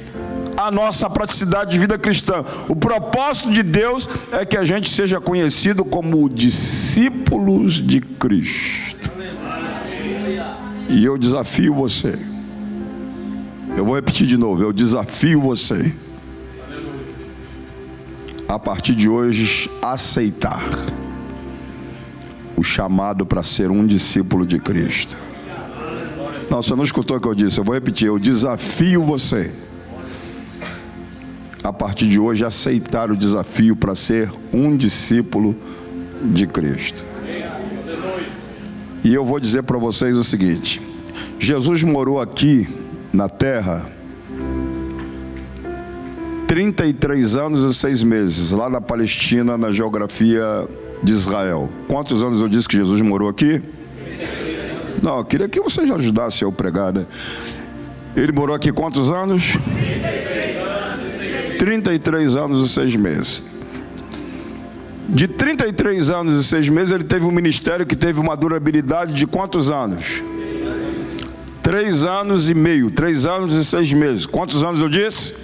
a nossa praticidade de vida cristã. O propósito de Deus é que a gente seja conhecido como discípulos de Cristo. E eu desafio você. Eu vou repetir de novo: eu desafio você a partir de hoje aceitar o chamado para ser um discípulo de Cristo. Não, você não escutou o que eu disse. Eu vou repetir: eu desafio você a partir de hoje aceitar o desafio para ser um discípulo de Cristo. E eu vou dizer para vocês o seguinte: Jesus morou aqui na terra 33 anos e 6 meses, lá na Palestina, na geografia de Israel. Quantos anos eu disse que Jesus morou aqui? Não, eu queria que você já ajudasse eu a pregar, né? Ele morou aqui quantos anos? 33 anos e 6 meses. De 33 anos e 6 meses, ele teve um ministério que teve uma durabilidade de quantos anos? 3 anos e meio, 3 anos e 6 meses. Quantos anos eu disse?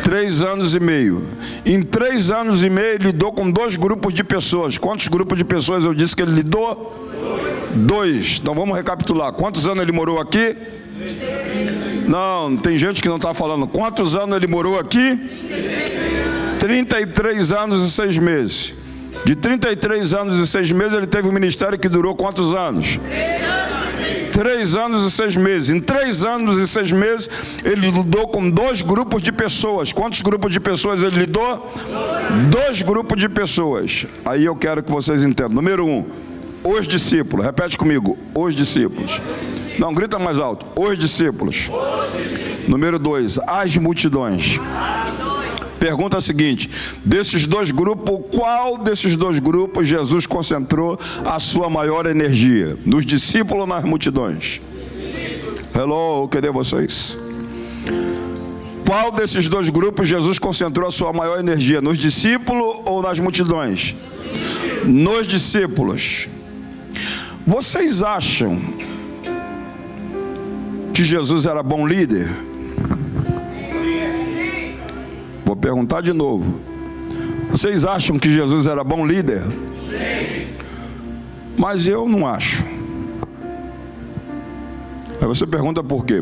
3 anos e meio. Em 3 anos e meio, ele lidou com 2 grupos de pessoas. Quantos grupos de pessoas eu disse que ele lidou? 2. Então vamos recapitular. Quantos anos ele morou aqui? Não, tem gente que não está falando. Quantos anos ele morou aqui? 33 anos e 6 meses. De 33 anos e 6 meses, ele teve um ministério que durou quantos anos? 3 anos e 6 meses. Em 3 anos e 6 meses, ele lidou com 2 grupos de pessoas. Quantos grupos de pessoas ele lidou? 2 grupos de pessoas. Aí eu quero que vocês entendam. Número 1, os discípulos. Repete comigo: os discípulos. Não, grita mais alto: os discípulos. Número 2, as multidões. Pergunta a seguinte: desses 2 grupos, qual desses 2 grupos Jesus concentrou a sua maior energia? Nos discípulos ou nas multidões? Hello, cadê vocês? Qual desses 2 grupos Jesus concentrou a sua maior energia? Nos discípulos ou nas multidões? Nos discípulos. Vocês acham que Jesus era bom líder? Vou perguntar de novo: Vocês acham que Jesus era bom líder? Sim. Mas eu não acho. Aí você pergunta por quê?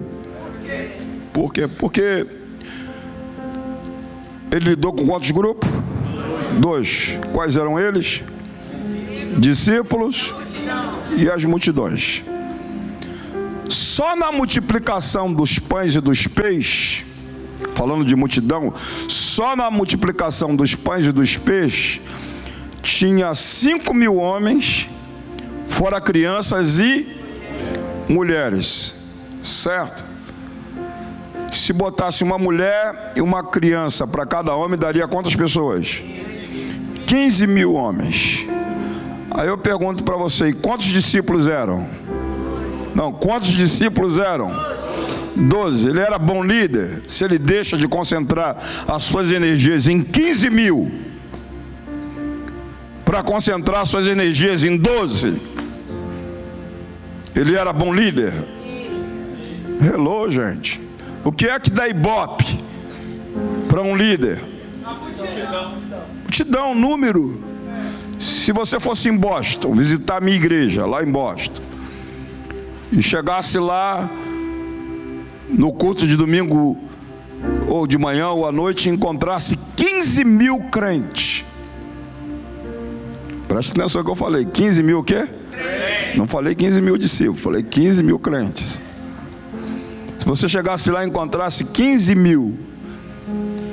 Por quê? Porque ele lidou com quantos grupos? 2. Quais eram eles? Discípulos e as multidões. Só na multiplicação dos pães e dos peixes, falando de multidão, só na multiplicação dos pães e dos peixes, tinha 5.000 homens, fora crianças e mulheres, certo? Se botasse uma mulher e uma criança para cada homem, daria quantas pessoas? 15.000 homens. Aí eu pergunto para você, quantos discípulos eram? Não, quantos discípulos eram? 12. Ele era bom líder se ele deixa de concentrar as suas energias em 15.000 para concentrar suas energias em 12. Ele era bom líder? Hello, gente. O que é que dá ibope para um líder? Multidão, número. Se você fosse em Boston, visitar a minha igreja lá em Boston, e chegasse lá no culto de domingo, ou de manhã ou à noite, e encontrasse 15.000 crentes. Presta atenção no que eu falei. 15.000 o quê? Não falei 15.000 discípulos, falei 15.000 crentes. Se você chegasse lá e encontrasse 15.000,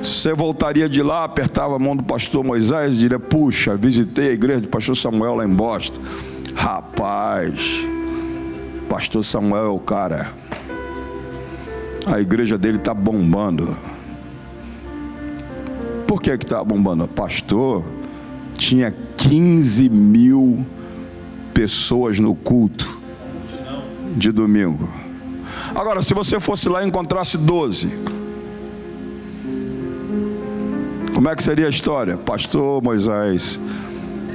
você voltaria de lá, apertava a mão do pastor Moisés e diria: puxa, visitei a igreja do pastor Samuel lá em Boston. Rapaz, pastor Samuel é o cara. A igreja dele está bombando. Por que está bombando? Pastor, tinha 15.000 pessoas no culto de domingo. Agora, se você fosse lá e encontrasse 12, como é que seria a história? Pastor Moisés,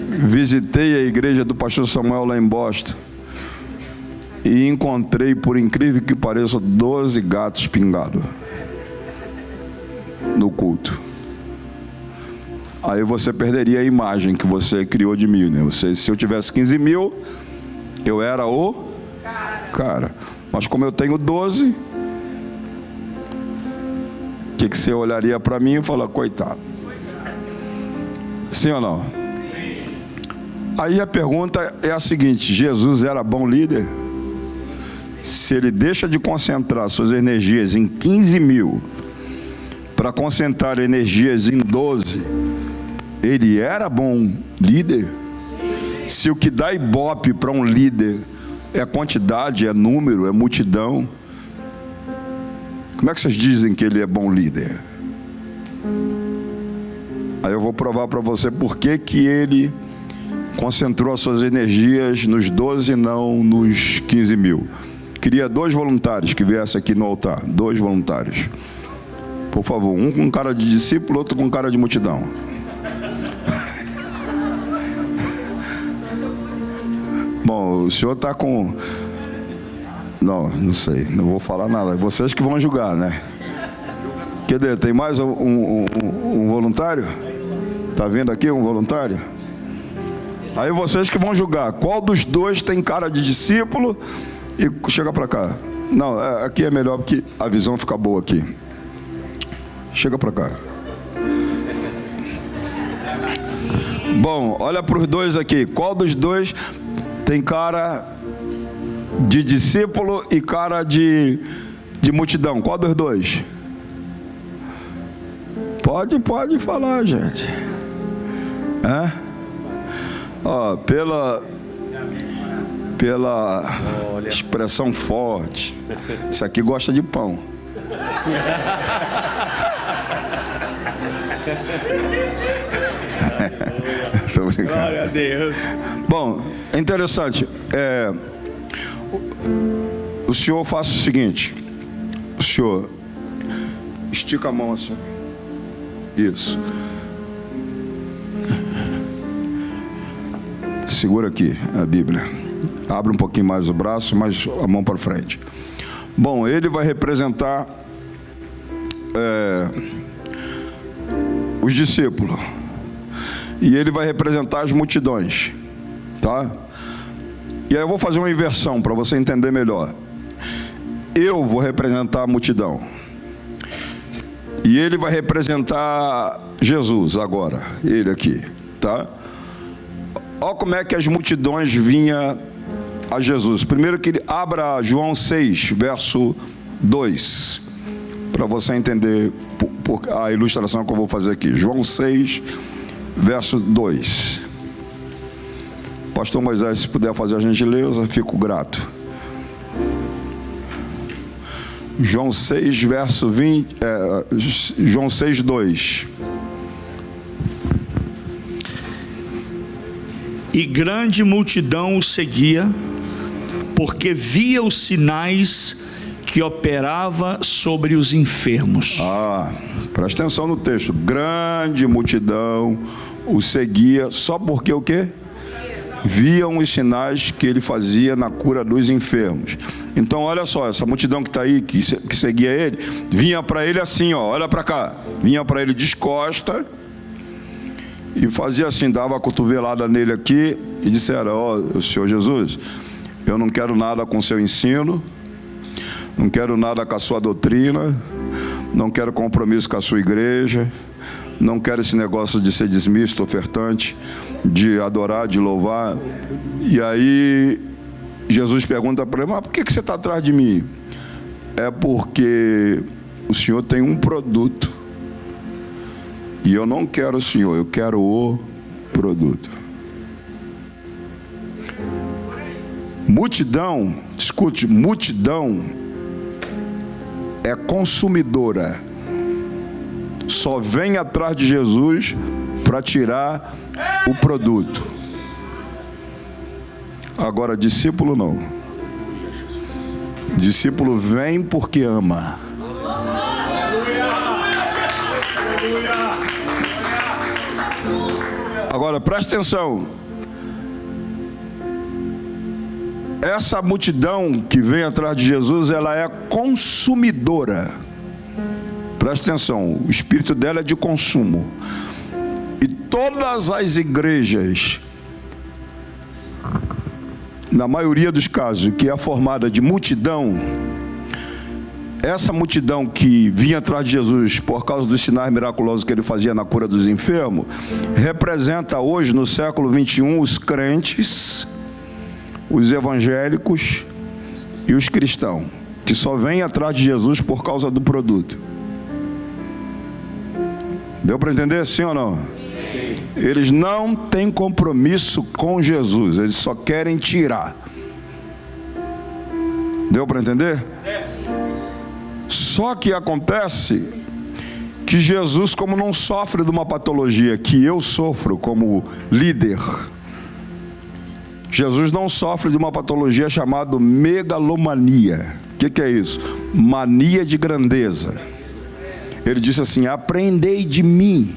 visitei a igreja do pastor Samuel lá em Boston e encontrei, por incrível que pareça, 12 gatos pingados no culto. Aí você perderia a imagem que você criou de mim, né? Se eu tivesse 15.000, eu era o cara. Mas como eu tenho 12, o que você olharia para mim e falaria: coitado. Sim ou não? Aí a pergunta é a seguinte: Jesus era bom líder? Se ele deixa de concentrar suas energias em 15.000 para concentrar energias em 12, ele era bom líder? Se o que dá ibope para um líder é quantidade, é número, é multidão, como é que vocês dizem que ele é bom líder? Aí eu vou provar para você por que ele concentrou as suas energias nos 12 e não nos 15.000. Queria 2 voluntários que viessem aqui no altar. 2 voluntários. Por favor, um com cara de discípulo, outro com cara de multidão. Bom, o senhor está com... Não sei, não vou falar nada. Vocês que vão julgar, né? Cadê? Tem mais um voluntário? Está vindo aqui um voluntário? Aí vocês que vão julgar. Qual dos 2 tem cara de discípulo? E chega para cá. Não, aqui é melhor porque a visão fica boa aqui. Chega para cá. Bom, olha para os 2 aqui. Qual dos 2 tem cara de discípulo e cara de multidão? Qual dos 2? Pode falar, gente. Ó, pela expressão forte, isso aqui gosta de pão. Tô brincando. Glória a Deus. Bom, é interessante. O senhor faça o seguinte: o senhor estica a mão assim. Isso. Segura aqui a Bíblia. Abre um pouquinho mais o braço, mais a mão para frente. Bom, ele vai representar os discípulos. e ele vai representar as multidões, tá? E aí eu vou fazer uma inversão para você entender melhor. Eu vou representar a multidão e ele vai representar Jesus agora, ele aqui, tá? Olha como é que as multidões vinham a Jesus. Primeiro que ele abra João 6, verso 2, para você entender a ilustração que eu vou fazer aqui. João 6, verso 2. Pastor Moisés, se puder fazer a gentileza, fico grato. João 6, verso 20, João 6, 2. E grande multidão o seguia, porque via os sinais que operava sobre os enfermos. Presta atenção no texto. Grande multidão o seguia, só porque o quê? Viam os sinais que ele fazia na cura dos enfermos. Então olha só, essa multidão que está aí, que seguia ele, vinha para ele assim, ó, olha para cá, vinha para ele descosta e fazia assim, dava a cotovelada nele aqui e disseram: ó, Senhor Jesus, eu não quero nada com o seu ensino, não quero nada com a sua doutrina, não quero compromisso com a sua igreja, não quero esse negócio de ser dizimista, ofertante, de adorar, de louvar. E aí Jesus pergunta para ele: mas por que você está atrás de mim? É porque o Senhor tem um produto e eu não quero o Senhor, eu quero o produto. Multidão, escute, multidão é consumidora, só vem atrás de Jesus para tirar o produto. Agora, discípulo não. Discípulo vem porque ama. Agora, presta atenção. Essa multidão que vem atrás de Jesus, ela é consumidora. Presta atenção, o espírito dela é de consumo. E todas as igrejas, na maioria dos casos, que é formada de multidão, essa multidão que vinha atrás de Jesus por causa dos sinais miraculosos que ele fazia na cura dos enfermos, representa hoje, no século 21, os crentes, os evangélicos e os cristãos, que só vêm atrás de Jesus por causa do produto. Deu para entender, sim ou não? Sim. Eles não têm compromisso com Jesus, eles só querem tirar. Deu para entender? Só que acontece que Jesus, como não sofre de uma patologia que eu sofro como líder, Jesus não sofre de uma patologia chamada megalomania. O que é isso? Mania de grandeza. Ele disse assim: aprendei de mim,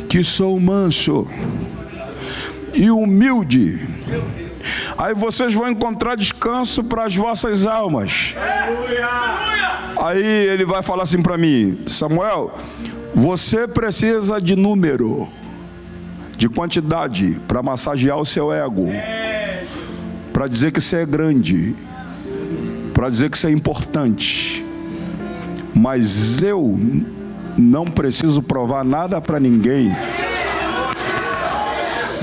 que sou manso e humilde, aí vocês vão encontrar descanso para as vossas almas. Aí ele vai falar assim para mim: Samuel, você precisa de número, de quantidade, para massagear o seu ego, para dizer que você é grande, para dizer que você é importante. Mas eu não preciso provar nada para ninguém,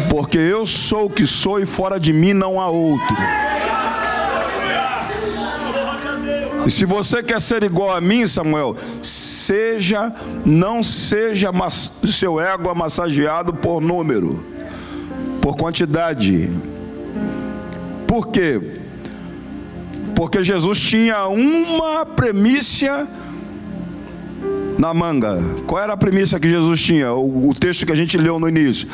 porque eu sou o que sou e fora de mim não há outro. E se você quer ser igual a mim, Samuel, não seja seu ego massageado por número, por quantidade. Por quê? Porque Jesus tinha uma premissa na manga. Qual era a premissa que Jesus tinha? O texto que a gente leu no início: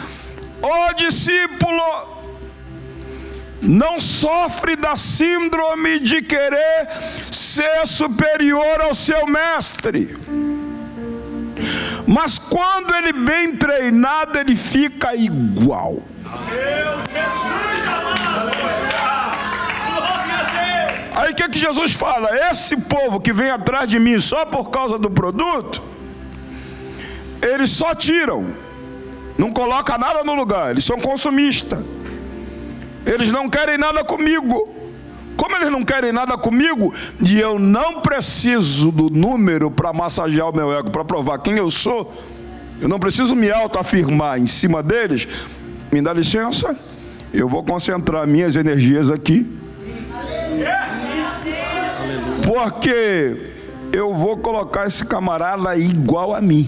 o discípulo não sofre da síndrome de querer ser superior ao seu mestre, mas quando ele bem treinado, ele fica igual. Aí o que Jesus fala? Esse povo que vem atrás de mim só por causa do produto, eles só tiram, não coloca nada no lugar, eles são consumistas. Eles não querem nada comigo. Como eles não querem nada comigo, e eu não preciso do número para massagear o meu ego, para provar quem eu sou, eu não preciso me autoafirmar em cima deles. Me dá licença, eu vou concentrar minhas energias aqui, porque eu vou colocar esse camarada igual a mim.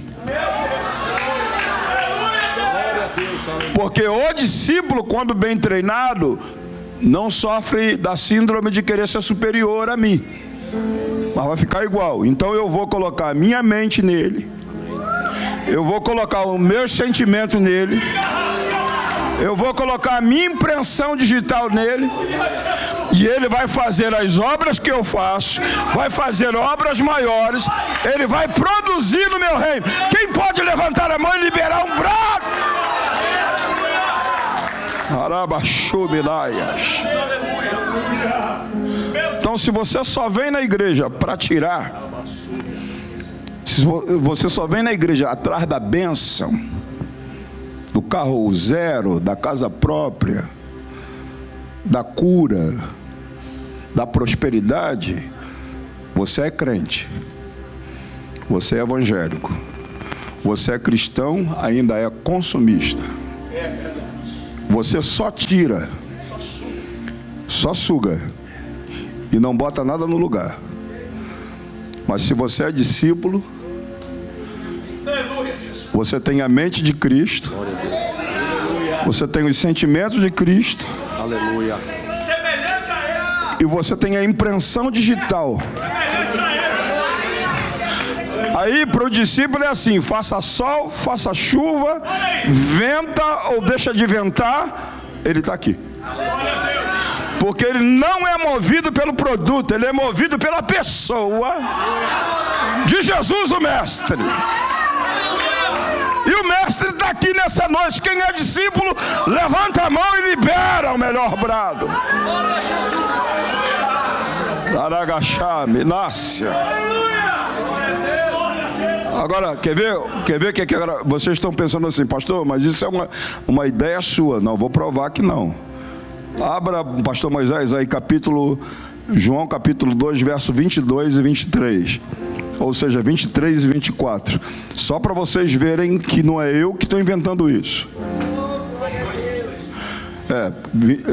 Porque o discípulo, quando bem treinado, não sofre da síndrome de querer ser superior a mim, mas vai ficar igual. Então eu vou colocar a minha mente nele, eu vou colocar o meu sentimento nele, eu vou colocar a minha impressão digital nele, e ele vai fazer as obras que eu faço, vai fazer obras maiores, ele vai produzir no meu reino. Quem pode levantar a mão e liberar um brado? Então, se você só vem na igreja para tirar, se você só vem na igreja atrás da bênção, do carro zero, da casa própria, da cura, da prosperidade, você é crente, você é evangélico, você é cristão, ainda é consumista. Você só tira, só suga e não bota nada no lugar. Mas se você é discípulo, você tem a mente de Cristo, você tem os sentimentos de Cristo, e você tem a impressão digital. Aí para o discípulo é assim: faça sol, faça chuva, venta ou deixa de ventar, ele está aqui. Porque ele não é movido pelo produto, ele é movido pela pessoa de Jesus, o Mestre. E o Mestre está aqui nessa noite. Quem é discípulo, levanta a mão e libera o melhor brado. Laragachá, Minácia. Agora, quer ver que agora vocês estão pensando assim: pastor, mas isso é uma ideia sua. Não, vou provar que não. Abra, pastor Moisés, aí João capítulo 2, verso 22 e 23. Ou seja, 23 e 24. Só para vocês verem que não é eu que estou inventando isso.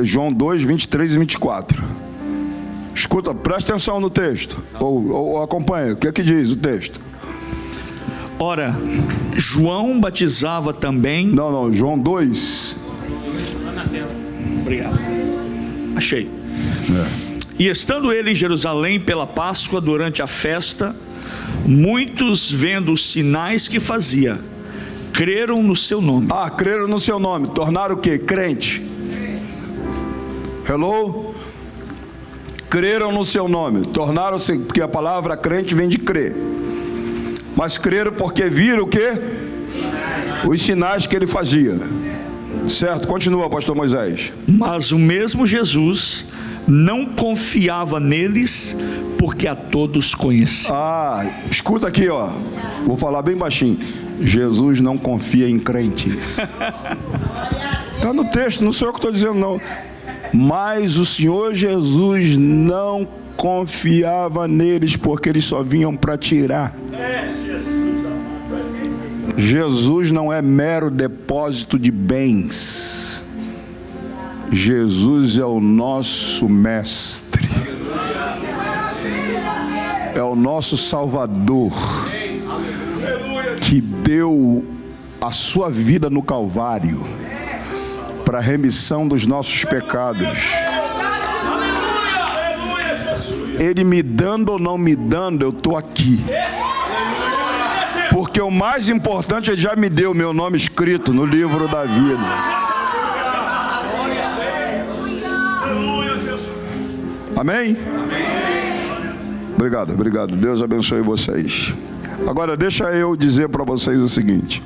João 2, 23 e 24. Escuta, presta atenção no texto. Ou acompanha, o que é que diz o texto? Ora, João batizava também... Não, João 2. Obrigado. Achei. E estando ele em Jerusalém pela Páscoa, durante a festa, muitos, vendo os sinais que fazia, creram no seu nome. Creram no seu nome. Tornaram o quê? Crente. Hello? Creram no seu nome. Tornaram-se, porque a palavra crente vem de crer. Mas creram porque viram o quê? Os sinais que ele fazia. Certo? Continua, pastor Moisés. Mas o mesmo Jesus não confiava neles, porque a todos conhecia. Escuta aqui, ó. Vou falar bem baixinho. Jesus não confia em crentes. Está no texto, não sou eu que estou dizendo, não. Mas o Senhor Jesus não confiava neles, porque eles só vinham para tirar. Jesus não é mero depósito de bens. Jesus é o nosso Mestre, é o nosso Salvador, que deu a sua vida no Calvário para a remissão dos nossos pecados. Ele me dando ou não me dando, eu estou aqui. Porque o mais importante, ele já me deu meu nome escrito no livro da vida. Amém? Obrigado. Deus abençoe vocês. Agora deixa eu dizer para vocês o seguinte.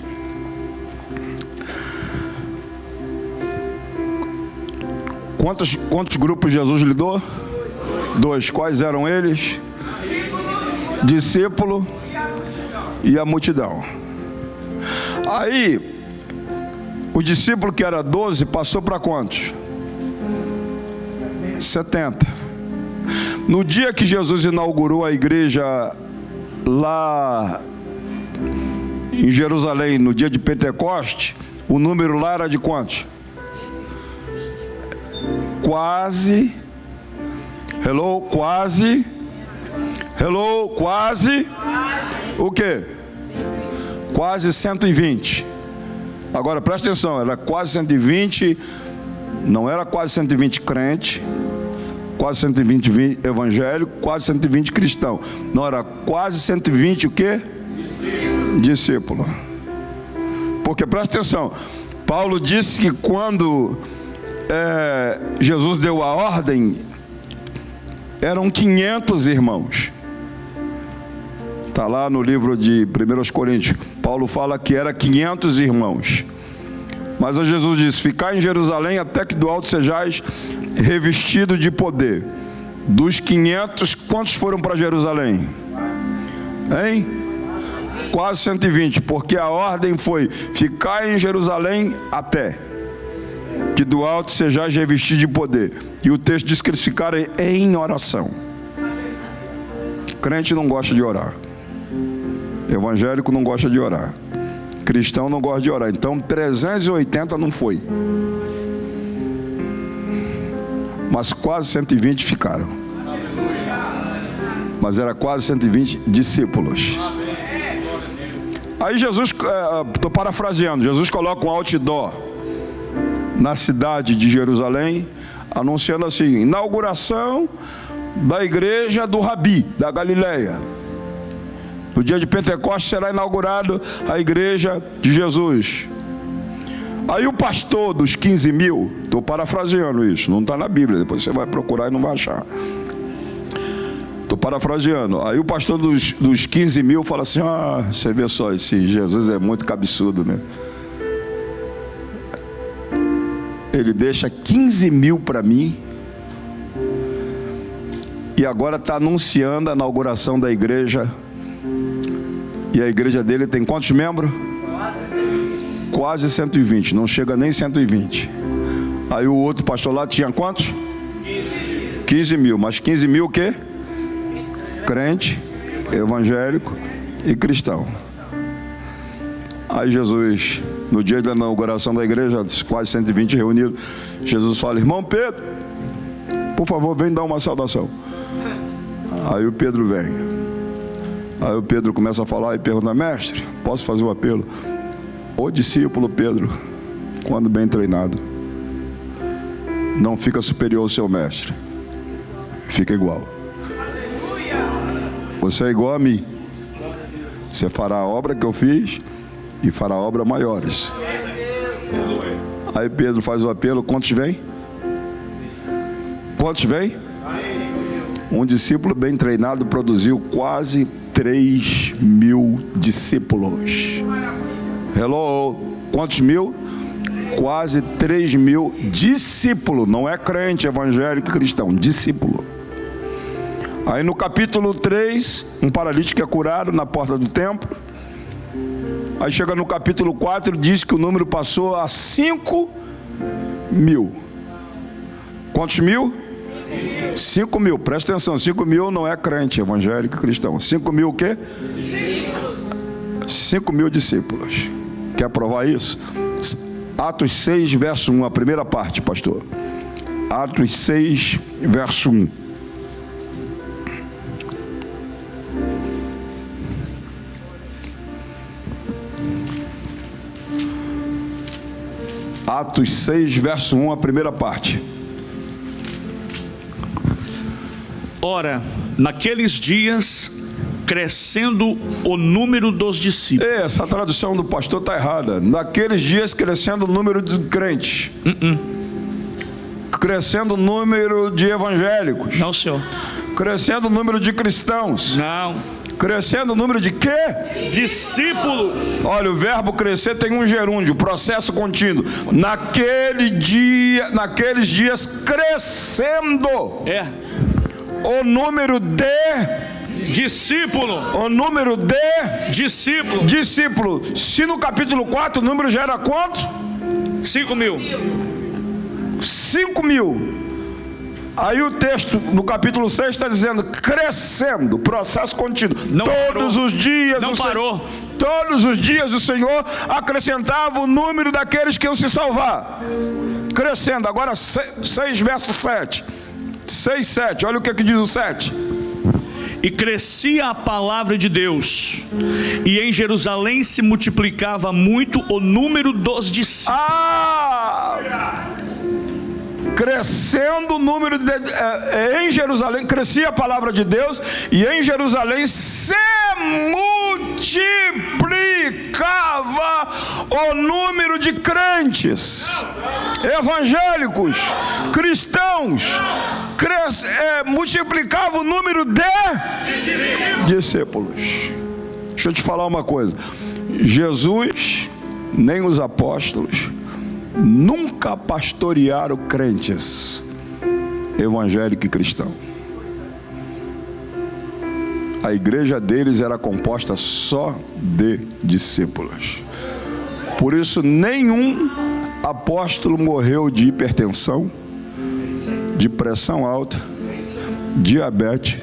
Quantos grupos Jesus lidou? 2. Quais eram eles? Discípulo e a multidão. Aí, O discípulo que era 12 passou para quantos? 70. No dia que Jesus inaugurou a igreja lá em Jerusalém, no dia de Pentecoste, o número lá era de quantos? Quase. Hello, quase. Hello, quase. O quê? Quase 120. Agora presta atenção, era quase 120, não era quase 120 crente, quase 120 evangélico, quase 120 cristão. Não, era quase 120 o quê? Discípulo. Porque presta atenção, Paulo disse que quando Jesus deu a ordem, eram 500 irmãos. Está lá no livro de 1 Coríntios. Paulo fala que era 500 irmãos. Mas Jesus disse: ficai em Jerusalém até que do alto sejais revestido de poder. Dos 500, quantos foram para Jerusalém? Hein? Quase 120, porque a ordem foi: ficai em Jerusalém até que do alto sejais revestido de poder. E o texto diz que eles ficaram em oração. Crente não gosta de orar. Evangélico não gosta de orar. Cristão não gosta de orar. Então 380 não foi. Mas quase 120 ficaram. Mas era quase 120 discípulos. Aí Jesus, estou parafraseando, Jesus coloca um outdoor na cidade de Jerusalém, anunciando assim: inauguração da igreja do Rabi, da Galileia. No dia de Pentecostes será inaugurado a igreja de Jesus. Aí o pastor dos 15 mil, estou parafraseando isso, não está na Bíblia, depois você vai procurar e não vai achar. Estou parafraseando. Aí o pastor dos 15 mil fala assim: ah, você vê só, esse Jesus é muito cabeçudo, né? Ele deixa 15 mil para mim e agora está anunciando a inauguração da igreja. E a igreja dele tem quantos membros? Quase 120, não chega nem 120. Aí o outro pastor lá tinha quantos? 15 mil, mas 15 mil o quê? Crente, evangélico e cristão. Aí Jesus, no dia da inauguração da igreja, quase 120 reunidos, Jesus fala: irmão Pedro, por favor, vem dar uma saudação. Aí o Pedro vem. Aí o Pedro começa a falar e pergunta: mestre, posso fazer um apelo? O discípulo Pedro, quando bem treinado, não fica superior ao seu mestre, fica igual. Você é igual a mim. Você fará a obra que eu fiz e fará obras maiores. Aí Pedro faz o apelo. Quantos vem? Quantos vem? Um discípulo bem treinado produziu quase 3 mil discípulos. Hello, quantos mil? Quase 3 mil discípulos. Não é crente, evangélico e cristão, discípulo. Aí no capítulo 3, um paralítico é curado na porta do templo. Aí chega no capítulo 4, diz que o número passou a 5 mil. Quantos mil? 5 mil, presta atenção, 5 mil não é crente, evangélico e cristão. 5 mil o quê? 5 mil discípulos. Quer provar isso? Atos 6, verso 1, a primeira parte, pastor. Atos 6, verso 1. Atos 6, verso 1, a primeira parte. Ora, naqueles dias, crescendo o número dos discípulos. Essa tradução do pastor está errada. Naqueles dias, crescendo o número de crentes. Crescendo o número de evangélicos. Não, senhor. Crescendo o número de cristãos. Não. Crescendo o número de quê? Discípulos. Olha, o verbo crescer tem um gerúndio, processo contínuo. Naqueles dias crescendo. O número de discípulo. O número de discípulo. discípulo. Se no capítulo 4 o número já era quanto? 5.000. Aí o texto no capítulo 6 está dizendo, crescendo, processo contínuo. Todos os dias o Senhor acrescentava o número daqueles que iam se salvar. Crescendo. Agora 6 verso 7. 6, 7. Olha o que diz o 7. E crescia a palavra de Deus, e em Jerusalém se multiplicava muito o número dos discípulos. Crescendo o número em Jerusalém, crescia a palavra de Deus, e em Jerusalém se multiplicava o número de crentes, evangélicos, cristãos, multiplicava o número de discípulos. Deixa eu te falar uma coisa: Jesus, nem os apóstolos, nunca pastorearam crentes evangélico e cristão. A igreja deles era composta só de discípulos. Por isso nenhum apóstolo morreu de hipertensão, de pressão alta, diabetes.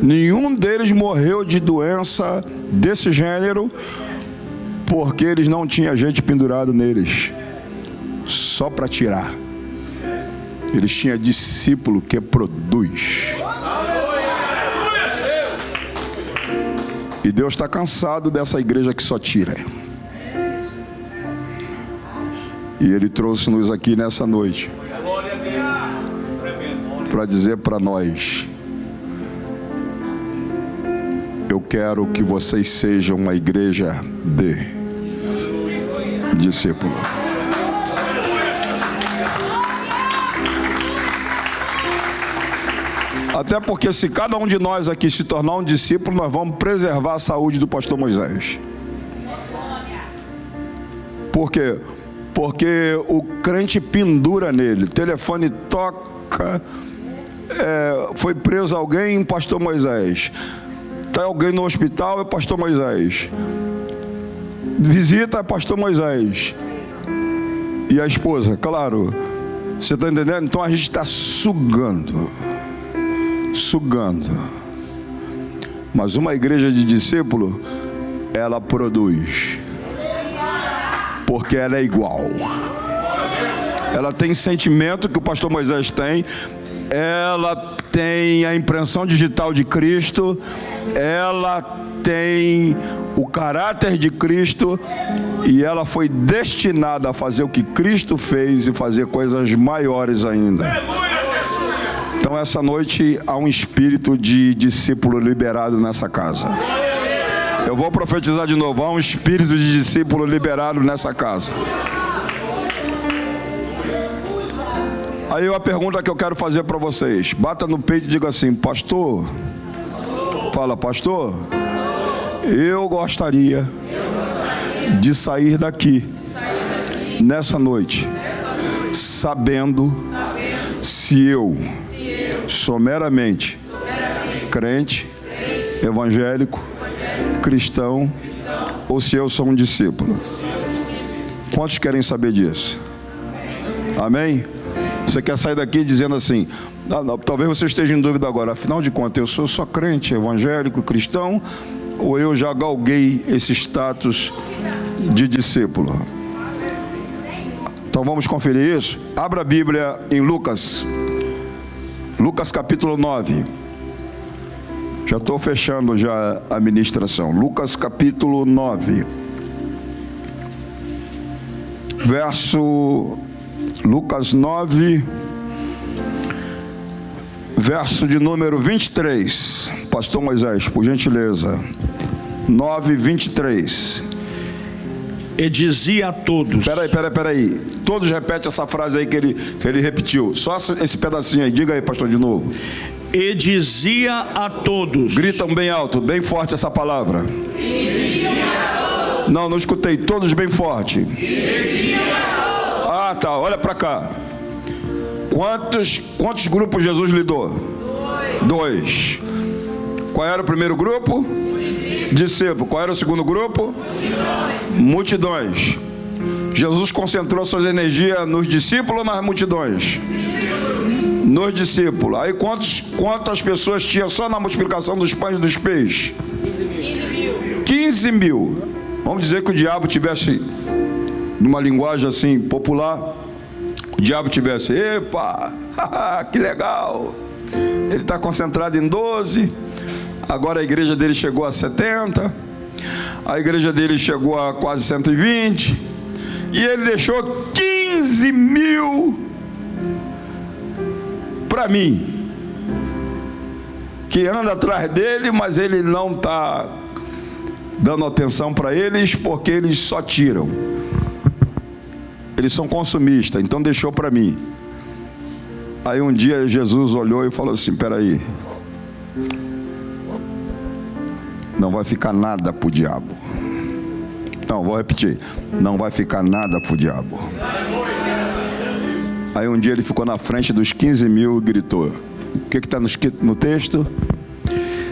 Nenhum deles morreu de doença desse gênero, porque eles não tinham gente pendurado neles, só para tirar. Eles tinham discípulo que produz. E Deus está cansado dessa igreja que só tira. E Ele trouxe-nos aqui nessa noite para dizer para nós: eu quero que vocês sejam uma igreja de discípulo. Até porque se cada um de nós aqui se tornar um discípulo, nós vamos preservar a saúde do pastor Moisés. Por quê? Porque o crente pendura nele, telefone toca, foi preso alguém, pastor Moisés. Está alguém no hospital, é pastor Moisés. Visita, é pastor Moisés. E a esposa, claro. Você está entendendo? Então a gente está sugando. Mas uma igreja de discípulo, ela produz. Porque ela é igual. Ela tem sentimento que o pastor Moisés tem. Ela tem a impressão digital de Cristo. Ela tem o caráter de Cristo. E ela foi destinada a fazer o que Cristo fez e fazer coisas maiores ainda. Então essa noite há um espírito de discípulo liberado nessa casa. Eu vou profetizar de novo: há um espírito de discípulo liberado nessa casa. Aí a pergunta que eu quero fazer para vocês: bata no peito e diga assim: pastor, fala, pastor, eu gostaria de sair daqui nessa noite sabendo se eu sou meramente crente, evangélico, cristão, ou se eu sou um discípulo. Quantos querem saber disso? Amém? Você quer sair daqui dizendo assim: não, talvez você esteja em dúvida agora, afinal de contas, eu sou só crente, evangélico, cristão, ou eu já galguei esse status de discípulo? Então vamos conferir isso? Abra a Bíblia em Lucas capítulo 9. Já estou fechando já a ministração. Lucas capítulo 9. Lucas 9, verso de número 23. Pastor Moisés, por gentileza. 9, 23. E dizia a todos... Peraí. Todos repetem essa frase aí que ele repetiu. Só esse pedacinho aí. Diga aí, pastor, de novo. E dizia a todos... Gritam bem alto, bem forte essa palavra. Não escutei. Todos bem forte. Ah, tá. Olha para cá. Quantos grupos Jesus lidou? 2. Qual era o primeiro grupo? Discípulo. Qual era o segundo grupo? Multidões. Jesus concentrou suas energias nos discípulos ou nas multidões? Nos discípulos. Aí quantas pessoas tinha só na multiplicação dos pães e dos peixes? 15 mil. Vamos dizer que o diabo tivesse, numa linguagem assim popular, o diabo tivesse, epa, que legal, ele está concentrado em 12, agora a igreja dele chegou a 70, a igreja dele chegou a quase 120, e ele deixou 15 mil para mim, que anda atrás dele, mas ele não está dando atenção para eles, porque eles só tiram. Eles são consumistas, então deixou para mim. Aí um dia Jesus olhou e falou assim, peraí, não vai ficar nada para o diabo. Não, vou repetir, não vai ficar nada para o diabo. Aí um dia ele ficou na frente dos 15 mil e gritou. O que está no texto?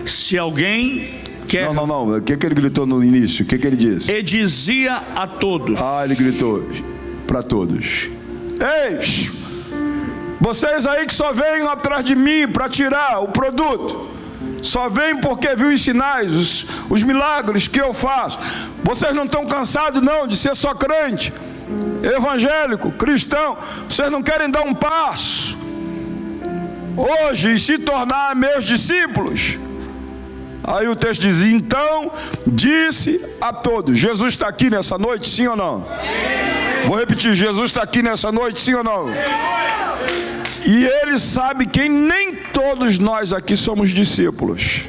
Se alguém quer... Não. O que ele gritou no início? O que ele disse? E dizia a todos. Ele gritou para todos. Ei, vocês aí que só vêm atrás de mim para tirar o produto, só vêm porque viu os sinais, os milagres que eu faço. Vocês não estão cansados não de ser só crente, evangélico, cristão? Vocês não querem dar um passo hoje e se tornar meus discípulos? Aí o texto diz, então disse a todos. Jesus está aqui nessa noite, sim ou não? Vou repetir, Jesus está aqui nessa noite, sim ou não? E ele sabe que nem todos nós aqui somos discípulos.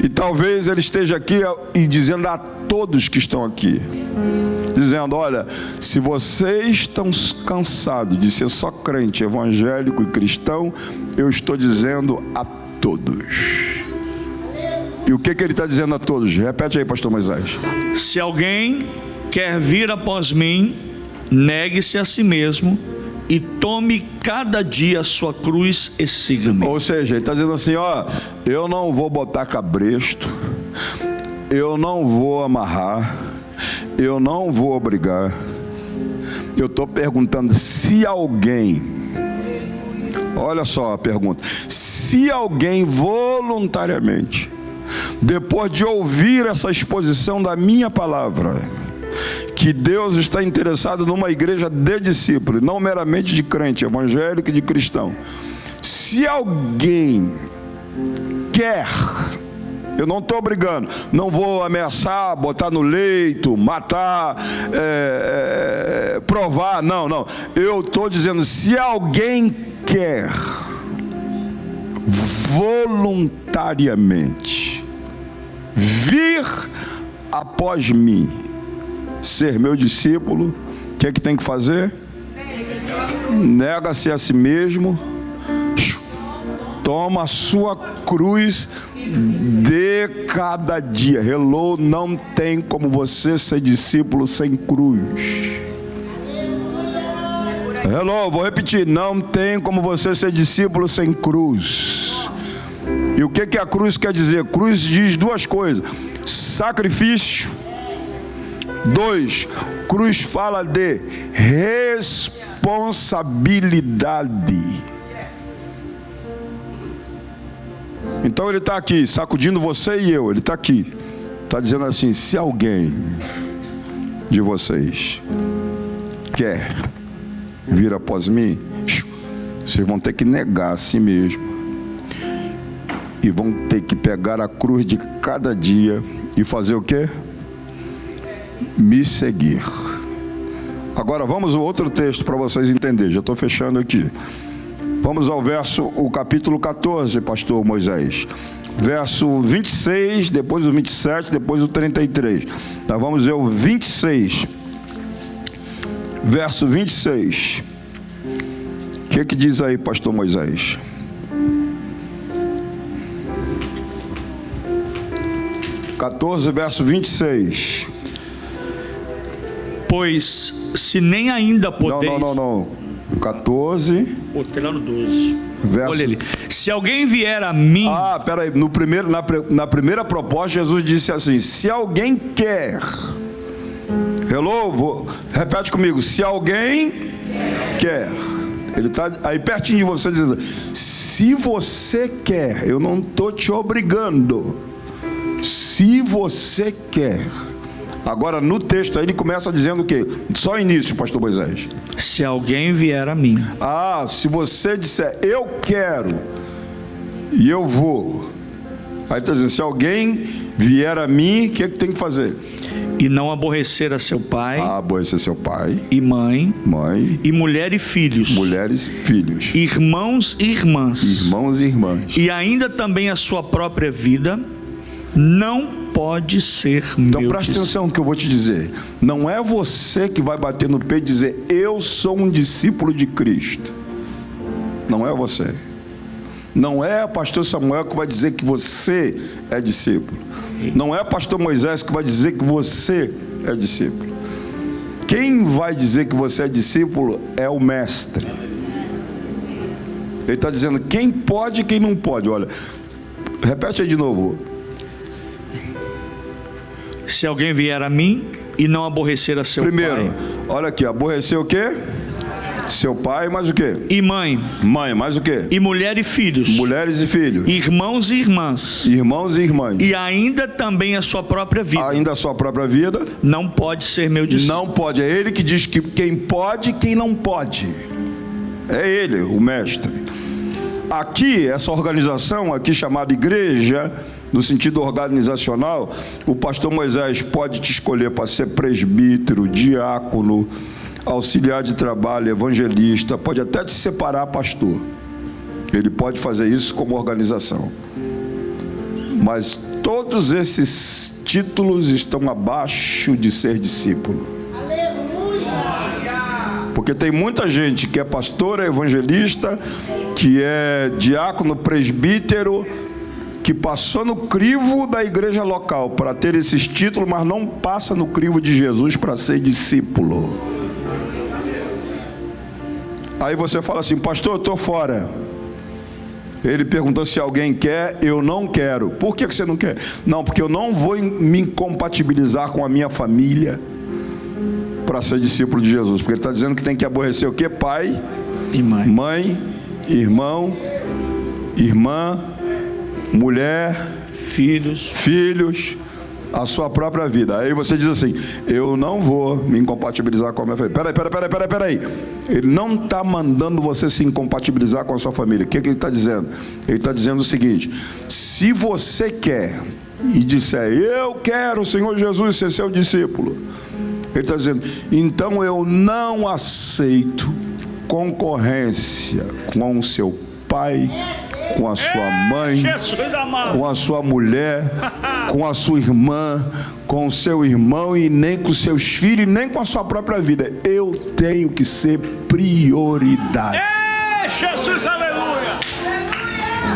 E talvez ele esteja aqui e dizendo a todos que estão aqui, dizendo, olha, se vocês estão cansados de ser só crente, evangélico e cristão, eu estou dizendo a todos. E o que ele está dizendo a todos? Repete aí, pastor Moisés. Se alguém quer vir após mim, negue-se a si mesmo e tome cada dia a sua cruz e siga-me. Ou seja, ele está dizendo assim, eu não vou botar cabresto, eu não vou amarrar, eu não vou obrigar. Eu estou perguntando se alguém, olha só a pergunta, se alguém voluntariamente, depois de ouvir essa exposição da minha palavra, que Deus está interessado numa igreja de discípulos, não meramente de crente, evangélico e de cristão. Se alguém quer, eu não estou obrigando, não vou ameaçar, botar no leito, matar, provar, não. Eu estou dizendo, se alguém quer voluntariamente vir após mim, ser meu discípulo, o que tem que fazer? Nega-se a si mesmo, toma a sua cruz de cada dia. Hello, não tem como você ser discípulo sem cruz. Hello, vou repetir, não tem como você ser discípulo sem cruz. E o que a cruz quer dizer? Cruz diz duas coisas: sacrifício. 2, cruz fala de responsabilidade. Então ele está aqui, sacudindo você e eu. Ele está aqui, está dizendo assim: se alguém de vocês quer vir após mim, vocês vão ter que negar a si mesmo e vão ter que pegar a cruz de cada dia e fazer o quê? Me seguir. Agora vamos ao outro texto para vocês entenderem. Já estou fechando aqui. Vamos ao o capítulo 14, pastor Moisés. Verso 26, depois o 27, depois o 33. Nós vamos ver o 26. Verso 26. O que diz aí, pastor Moisés? Verso 26. Pois se nem ainda podeis... Não. 14. Está no 12. Verso... Olha ali. Se alguém vier a mim... peraí. Na primeira proposta, Jesus disse assim: se alguém quer... Hello? Repete comigo. Se alguém quer. Ele está aí pertinho de você dizendo: se você quer, eu não estou te obrigando. Se você quer. Agora no texto aí ele começa dizendo o quê? Só o início, pastor Moisés. Se alguém vier a mim. Se você disser eu quero e eu vou. Aí está dizendo: se alguém vier a mim, o que é que tem que fazer? E não aborrecer a seu pai. Aborrecer seu pai. E mãe. Mãe. E mulher e filhos. Mulheres e filhos. Irmãos e irmãs. Irmãos e irmãs. E ainda também a sua própria vida, não pode ser meu. Então preste atenção no que eu vou te dizer. Não é você que vai bater no peito e dizer: eu sou um discípulo de Cristo. Não é você. Não é o pastor Samuel que vai dizer que você é discípulo. Não é o pastor Moisés que vai dizer que você é discípulo. Quem vai dizer que você é discípulo é o mestre. Ele está dizendo quem pode e quem não pode. Olha, repete aí de novo. Se alguém vier a mim e não aborrecer a seu pai. Primeiro, olha aqui, aborrecer o quê? Seu pai, mais o quê? E mãe. Mãe, mais o quê? E mulher e filhos. Mulheres e filhos. Irmãos e irmãs. Irmãos e irmãs. E ainda também a sua própria vida. Ainda a sua própria vida. Não pode ser meu discípulo. Não pode. É ele que diz que quem pode e quem não pode. É ele, o mestre. Aqui, essa organização aqui chamada igreja, no sentido organizacional, o pastor Moisés pode te escolher para ser presbítero, diácono, auxiliar de trabalho, evangelista, pode até te separar pastor. Ele pode fazer isso como organização. Mas todos esses títulos estão abaixo de ser discípulo. Porque tem muita gente que é pastor, é evangelista, que é diácono, presbítero, que passou no crivo da igreja local para ter esses títulos, mas não passa no crivo de Jesus para ser discípulo. Aí você fala assim: pastor, eu estou fora. Ele perguntou se alguém quer. Eu não quero. Por que você não quer? Não, porque eu não vou me incompatibilizar com a minha família para ser discípulo de Jesus. Porque ele está dizendo que tem que aborrecer o quê? Pai e mãe. Mãe, irmão, irmã, mulher, filhos, a sua própria vida. Aí você diz assim: eu não vou me incompatibilizar com a minha família. Peraí. Ele não está mandando você se incompatibilizar com a sua família. O que ele está dizendo? Ele está dizendo o seguinte: se você quer e disser eu quero, Senhor Jesus, ser seu discípulo, ele está dizendo, então eu não aceito concorrência com o seu pai, com a sua mãe, com a sua mulher, com a sua irmã, com o seu irmão, e nem com seus filhos, nem com a sua própria vida. Eu tenho que ser prioridade. Jesus, aleluia!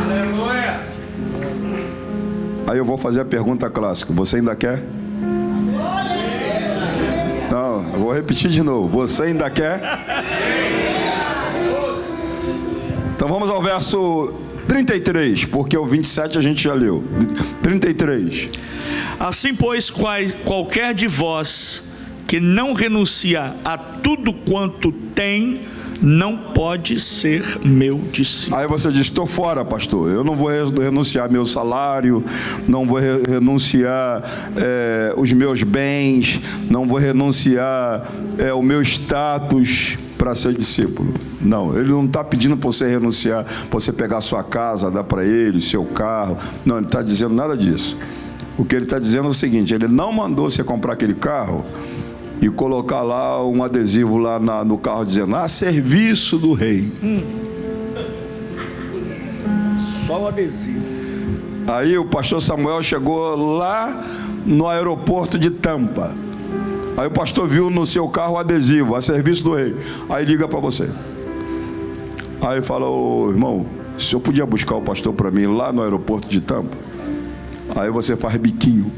Aleluia! Aí eu vou fazer a pergunta clássica: você ainda quer? Não, eu vou repetir de novo: você ainda quer? Então vamos ao verso 33, porque o 27 a gente já leu. 33. Assim, pois, qualquer de vós que não renuncia a tudo quanto tem, não pode ser meu discípulo. Aí você diz: estou fora, pastor. Eu não vou renunciar meu salário, não vou renunciar os meus bens, não vou renunciar o meu status para ser discípulo. Não, ele não está pedindo para você renunciar, para você pegar a sua casa, dar para ele, seu carro. Não, ele está dizendo nada disso. O que ele está dizendo é o seguinte: ele não mandou você comprar aquele carro e colocar lá um adesivo lá no carro dizendo: a serviço do rei. Só o adesivo. Aí o pastor Samuel chegou lá no aeroporto de Tampa. Aí o pastor viu no seu carro o adesivo: a serviço do rei. Aí liga para você. Aí fala: ô irmão, o senhor podia buscar o pastor para mim lá no aeroporto de Tampa? Aí você faz biquinho.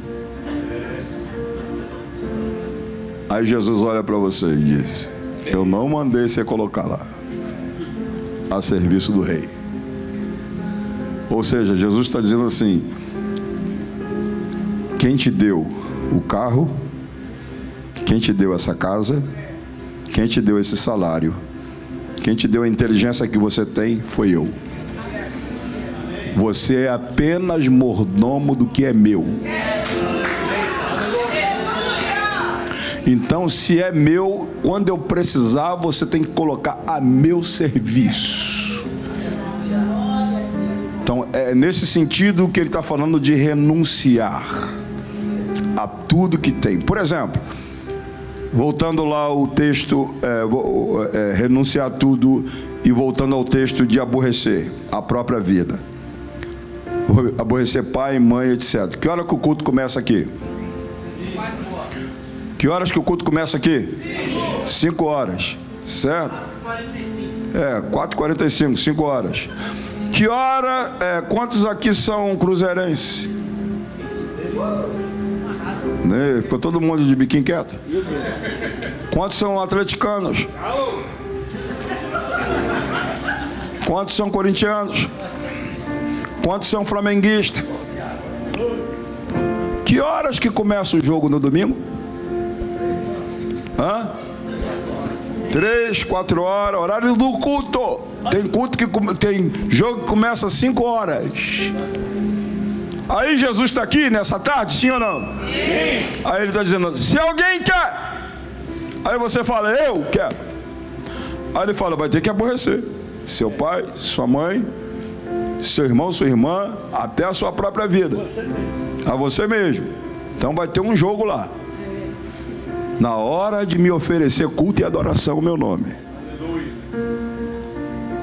Aí Jesus olha para você e diz: eu não mandei você colocar lá, a serviço do rei. Ou seja, Jesus está dizendo assim: quem te deu o carro, Quem te deu essa casa? Quem te deu esse salário? Quem te deu a inteligência que você tem? Foi eu. Você é apenas mordomo do que é meu. Então, se é meu, quando eu precisar, você tem que colocar a meu serviço. Então, é nesse sentido que ele está falando de renunciar a tudo que tem. Por exemplo, voltando lá ao texto, renunciar a tudo, e voltando ao texto de aborrecer a própria vida. Aborrecer pai, mãe, etc. Que hora que o culto começa aqui? Que horas que o culto começa aqui? 5 horas, certo? 4h45, 5 horas. Que hora, quantos aqui são cruzeirenses? Ficou todo mundo de biquinho quieto. Quantos são atleticanos? Quantos são corintianos? Quantos são flamenguistas? Que horas que começa o jogo no domingo? 3, 4 horas, horário do culto. Tem culto que tem jogo que começa às 5 horas. Aí Jesus está aqui nessa tarde, sim ou não? Sim. Aí ele está dizendo, se alguém quer. Aí você fala, eu quero. Aí ele fala, vai ter que aborrecer seu pai, sua mãe, seu irmão, sua irmã, até a sua própria vida. A você mesmo. Então vai ter um jogo lá. Na hora de me oferecer culto e adoração ao meu nome.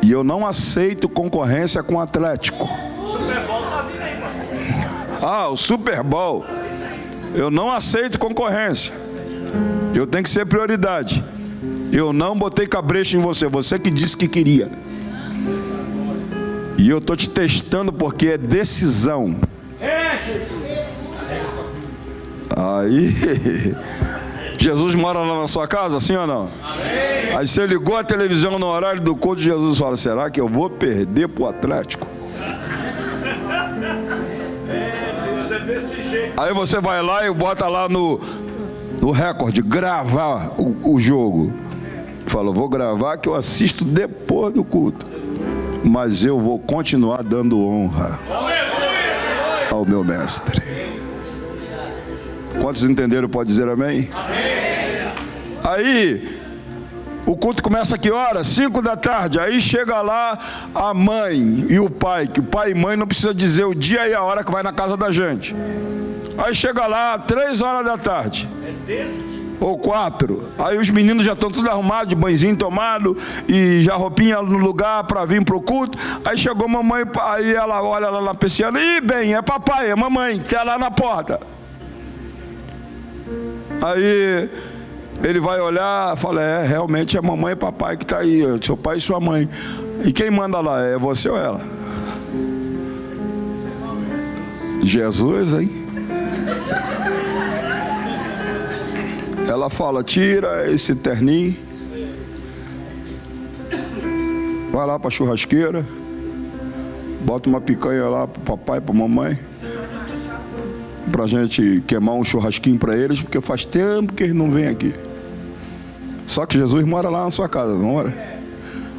E eu não aceito concorrência com o Atlético. O Super Bowl tá vindo aí, o Super Bowl. Eu não aceito concorrência. Eu tenho que ser prioridade. Eu não botei cabresto em você. Você que disse que queria. E eu estou te testando porque é decisão. Aí... Jesus mora lá na sua casa, sim ou não? Amém. Aí você ligou a televisão no horário do culto, Jesus fala, será que eu vou perder pro Atlético? Deus, é desse jeito. Aí você vai lá e bota lá no recorde, gravar o jogo. Fala, vou gravar que eu assisto depois do culto. Mas eu vou continuar dando honra ao meu mestre. Quantos entenderam? Pode dizer amém? Amém. Aí, o culto começa a que hora? 5 da tarde. Aí chega lá a mãe e o pai, que o pai e mãe não precisa dizer o dia e a hora que vai na casa da gente. Aí chega lá 3 horas da tarde. Ou 4. Aí os meninos já estão tudo arrumados, de banhozinho tomado, e já roupinha no lugar para vir pro culto. Aí chegou a mamãe, aí ela olha lá na persiana, e bem, é papai, é mamãe, que tá lá na porta. Aí ele vai olhar, fala, realmente é mamãe e papai que está aí, seu pai e sua mãe. E quem manda lá, é você ou ela? Jesus, hein? Ela fala, tira esse terninho, vai lá para a churrasqueira, bota uma picanha lá para o papai e para a mamãe, para a gente queimar um churrasquinho para eles, porque faz tempo que eles não vêm aqui. Só que Jesus mora lá na sua casa, não mora?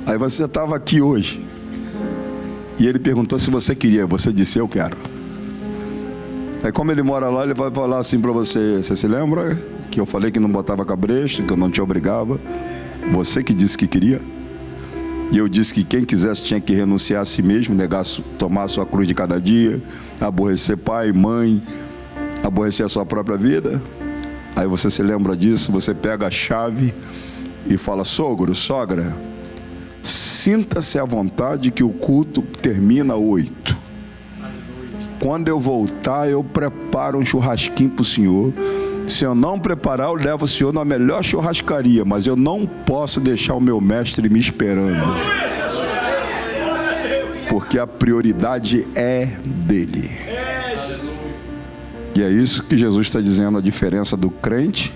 Aí você estava aqui hoje, e ele perguntou se você queria, você disse, eu quero. Aí como ele mora lá, ele vai falar assim para você, você se lembra que eu falei que não botava cabresto, que eu não te obrigava? Você que disse que queria. E eu disse que quem quisesse tinha que renunciar a si mesmo, negar, tomar a sua cruz de cada dia, aborrecer pai, mãe, aborrecer a sua própria vida. Aí você se lembra disso, você pega a chave e fala, sogro, sogra, sinta-se à vontade que o culto termina 8. Quando eu voltar, eu preparo um churrasquinho para o senhor. Se eu não preparar, eu levo o senhor na melhor churrascaria, mas eu não posso deixar o meu mestre me esperando, porque a prioridade é dele. E é isso que Jesus está dizendo, a diferença do crente,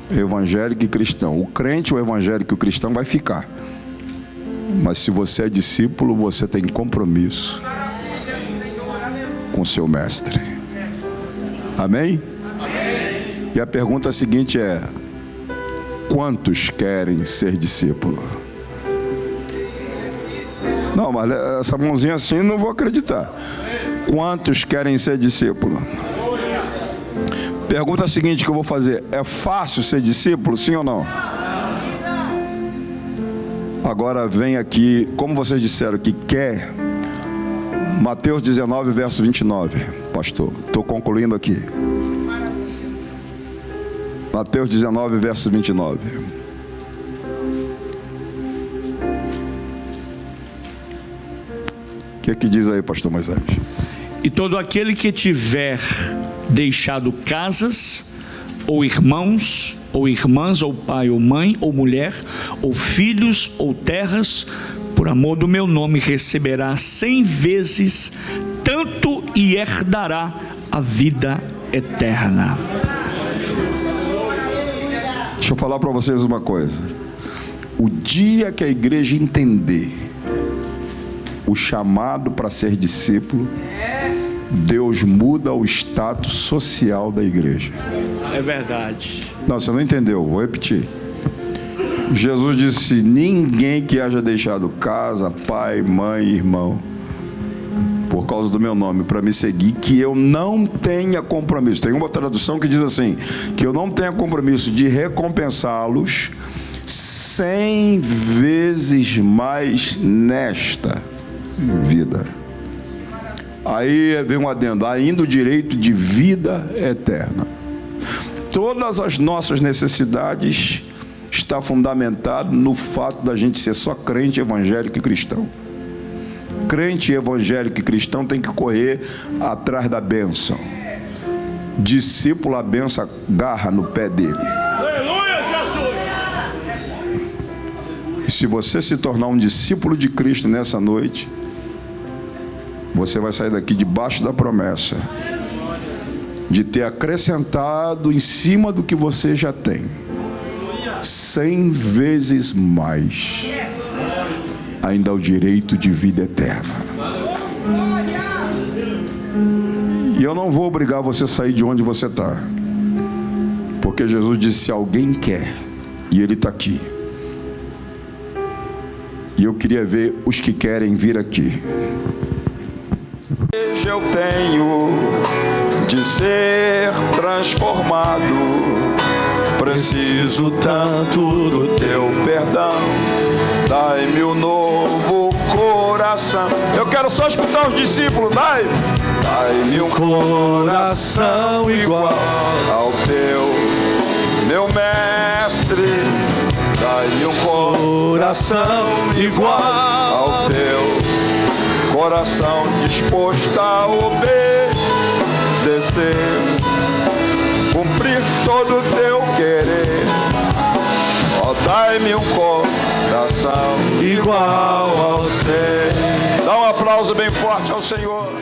evangélico e cristão. O crente, o evangélico e o cristão vai ficar, mas se você é discípulo, você tem compromisso com seu mestre. Amém? E a pergunta seguinte é, quantos querem ser discípulo? Não, mas essa mãozinha assim não vou acreditar. Quantos querem ser discípulo? Pergunta seguinte que eu vou fazer: é fácil ser discípulo, sim ou não? Agora vem aqui, como vocês disseram que quer, Mateus 19, verso 29, pastor. Estou concluindo aqui. Mateus 19, verso 29. O que diz aí, pastor Moisés? E todo aquele que tiver deixado casas, ou irmãos, ou irmãs, ou pai, ou mãe, ou mulher, ou filhos, ou terras, por amor do meu nome, receberá 100 vezes tanto e herdará a vida eterna. Deixa eu falar para vocês uma coisa. O dia que a igreja entender o chamado para ser discípulo, Deus muda o status social da igreja. É verdade. Não, você não entendeu, vou repetir. Jesus disse: ninguém que haja deixado casa, pai, mãe, irmão, por causa do meu nome, para me seguir, que eu não tenha compromisso. Tem uma tradução que diz assim: que eu não tenha compromisso de recompensá-los 100 vezes mais nesta vida. Aí vem um adendo: ainda o direito de vida eterna. Todas as nossas necessidades está fundamentado no fato da gente ser só crente, evangélico e cristão. Crente, evangélico e cristão tem que correr atrás da bênção. Discípulo, a bênção agarra no pé dele. Aleluia, Jesus! E se você se tornar um discípulo de Cristo nessa noite, você vai sair daqui debaixo da promessa de ter acrescentado em cima do que você já tem 100 vezes mais, ainda o direito de vida eterna. E eu não vou obrigar você a sair de onde você está, porque Jesus disse: se alguém quer, e Ele está aqui. E eu queria ver os que querem vir aqui. Eu tenho de ser transformado, preciso tanto do teu perdão, dai-me um novo coração. Eu quero só escutar os discípulos. Dai-me um coração igual ao teu, meu mestre. Dai-me um coração igual ao teu, coração disposto a obedecer, cumprir todo o teu querer. Ó, dai-me um coração igual ao seu. Dá um aplauso bem forte ao Senhor.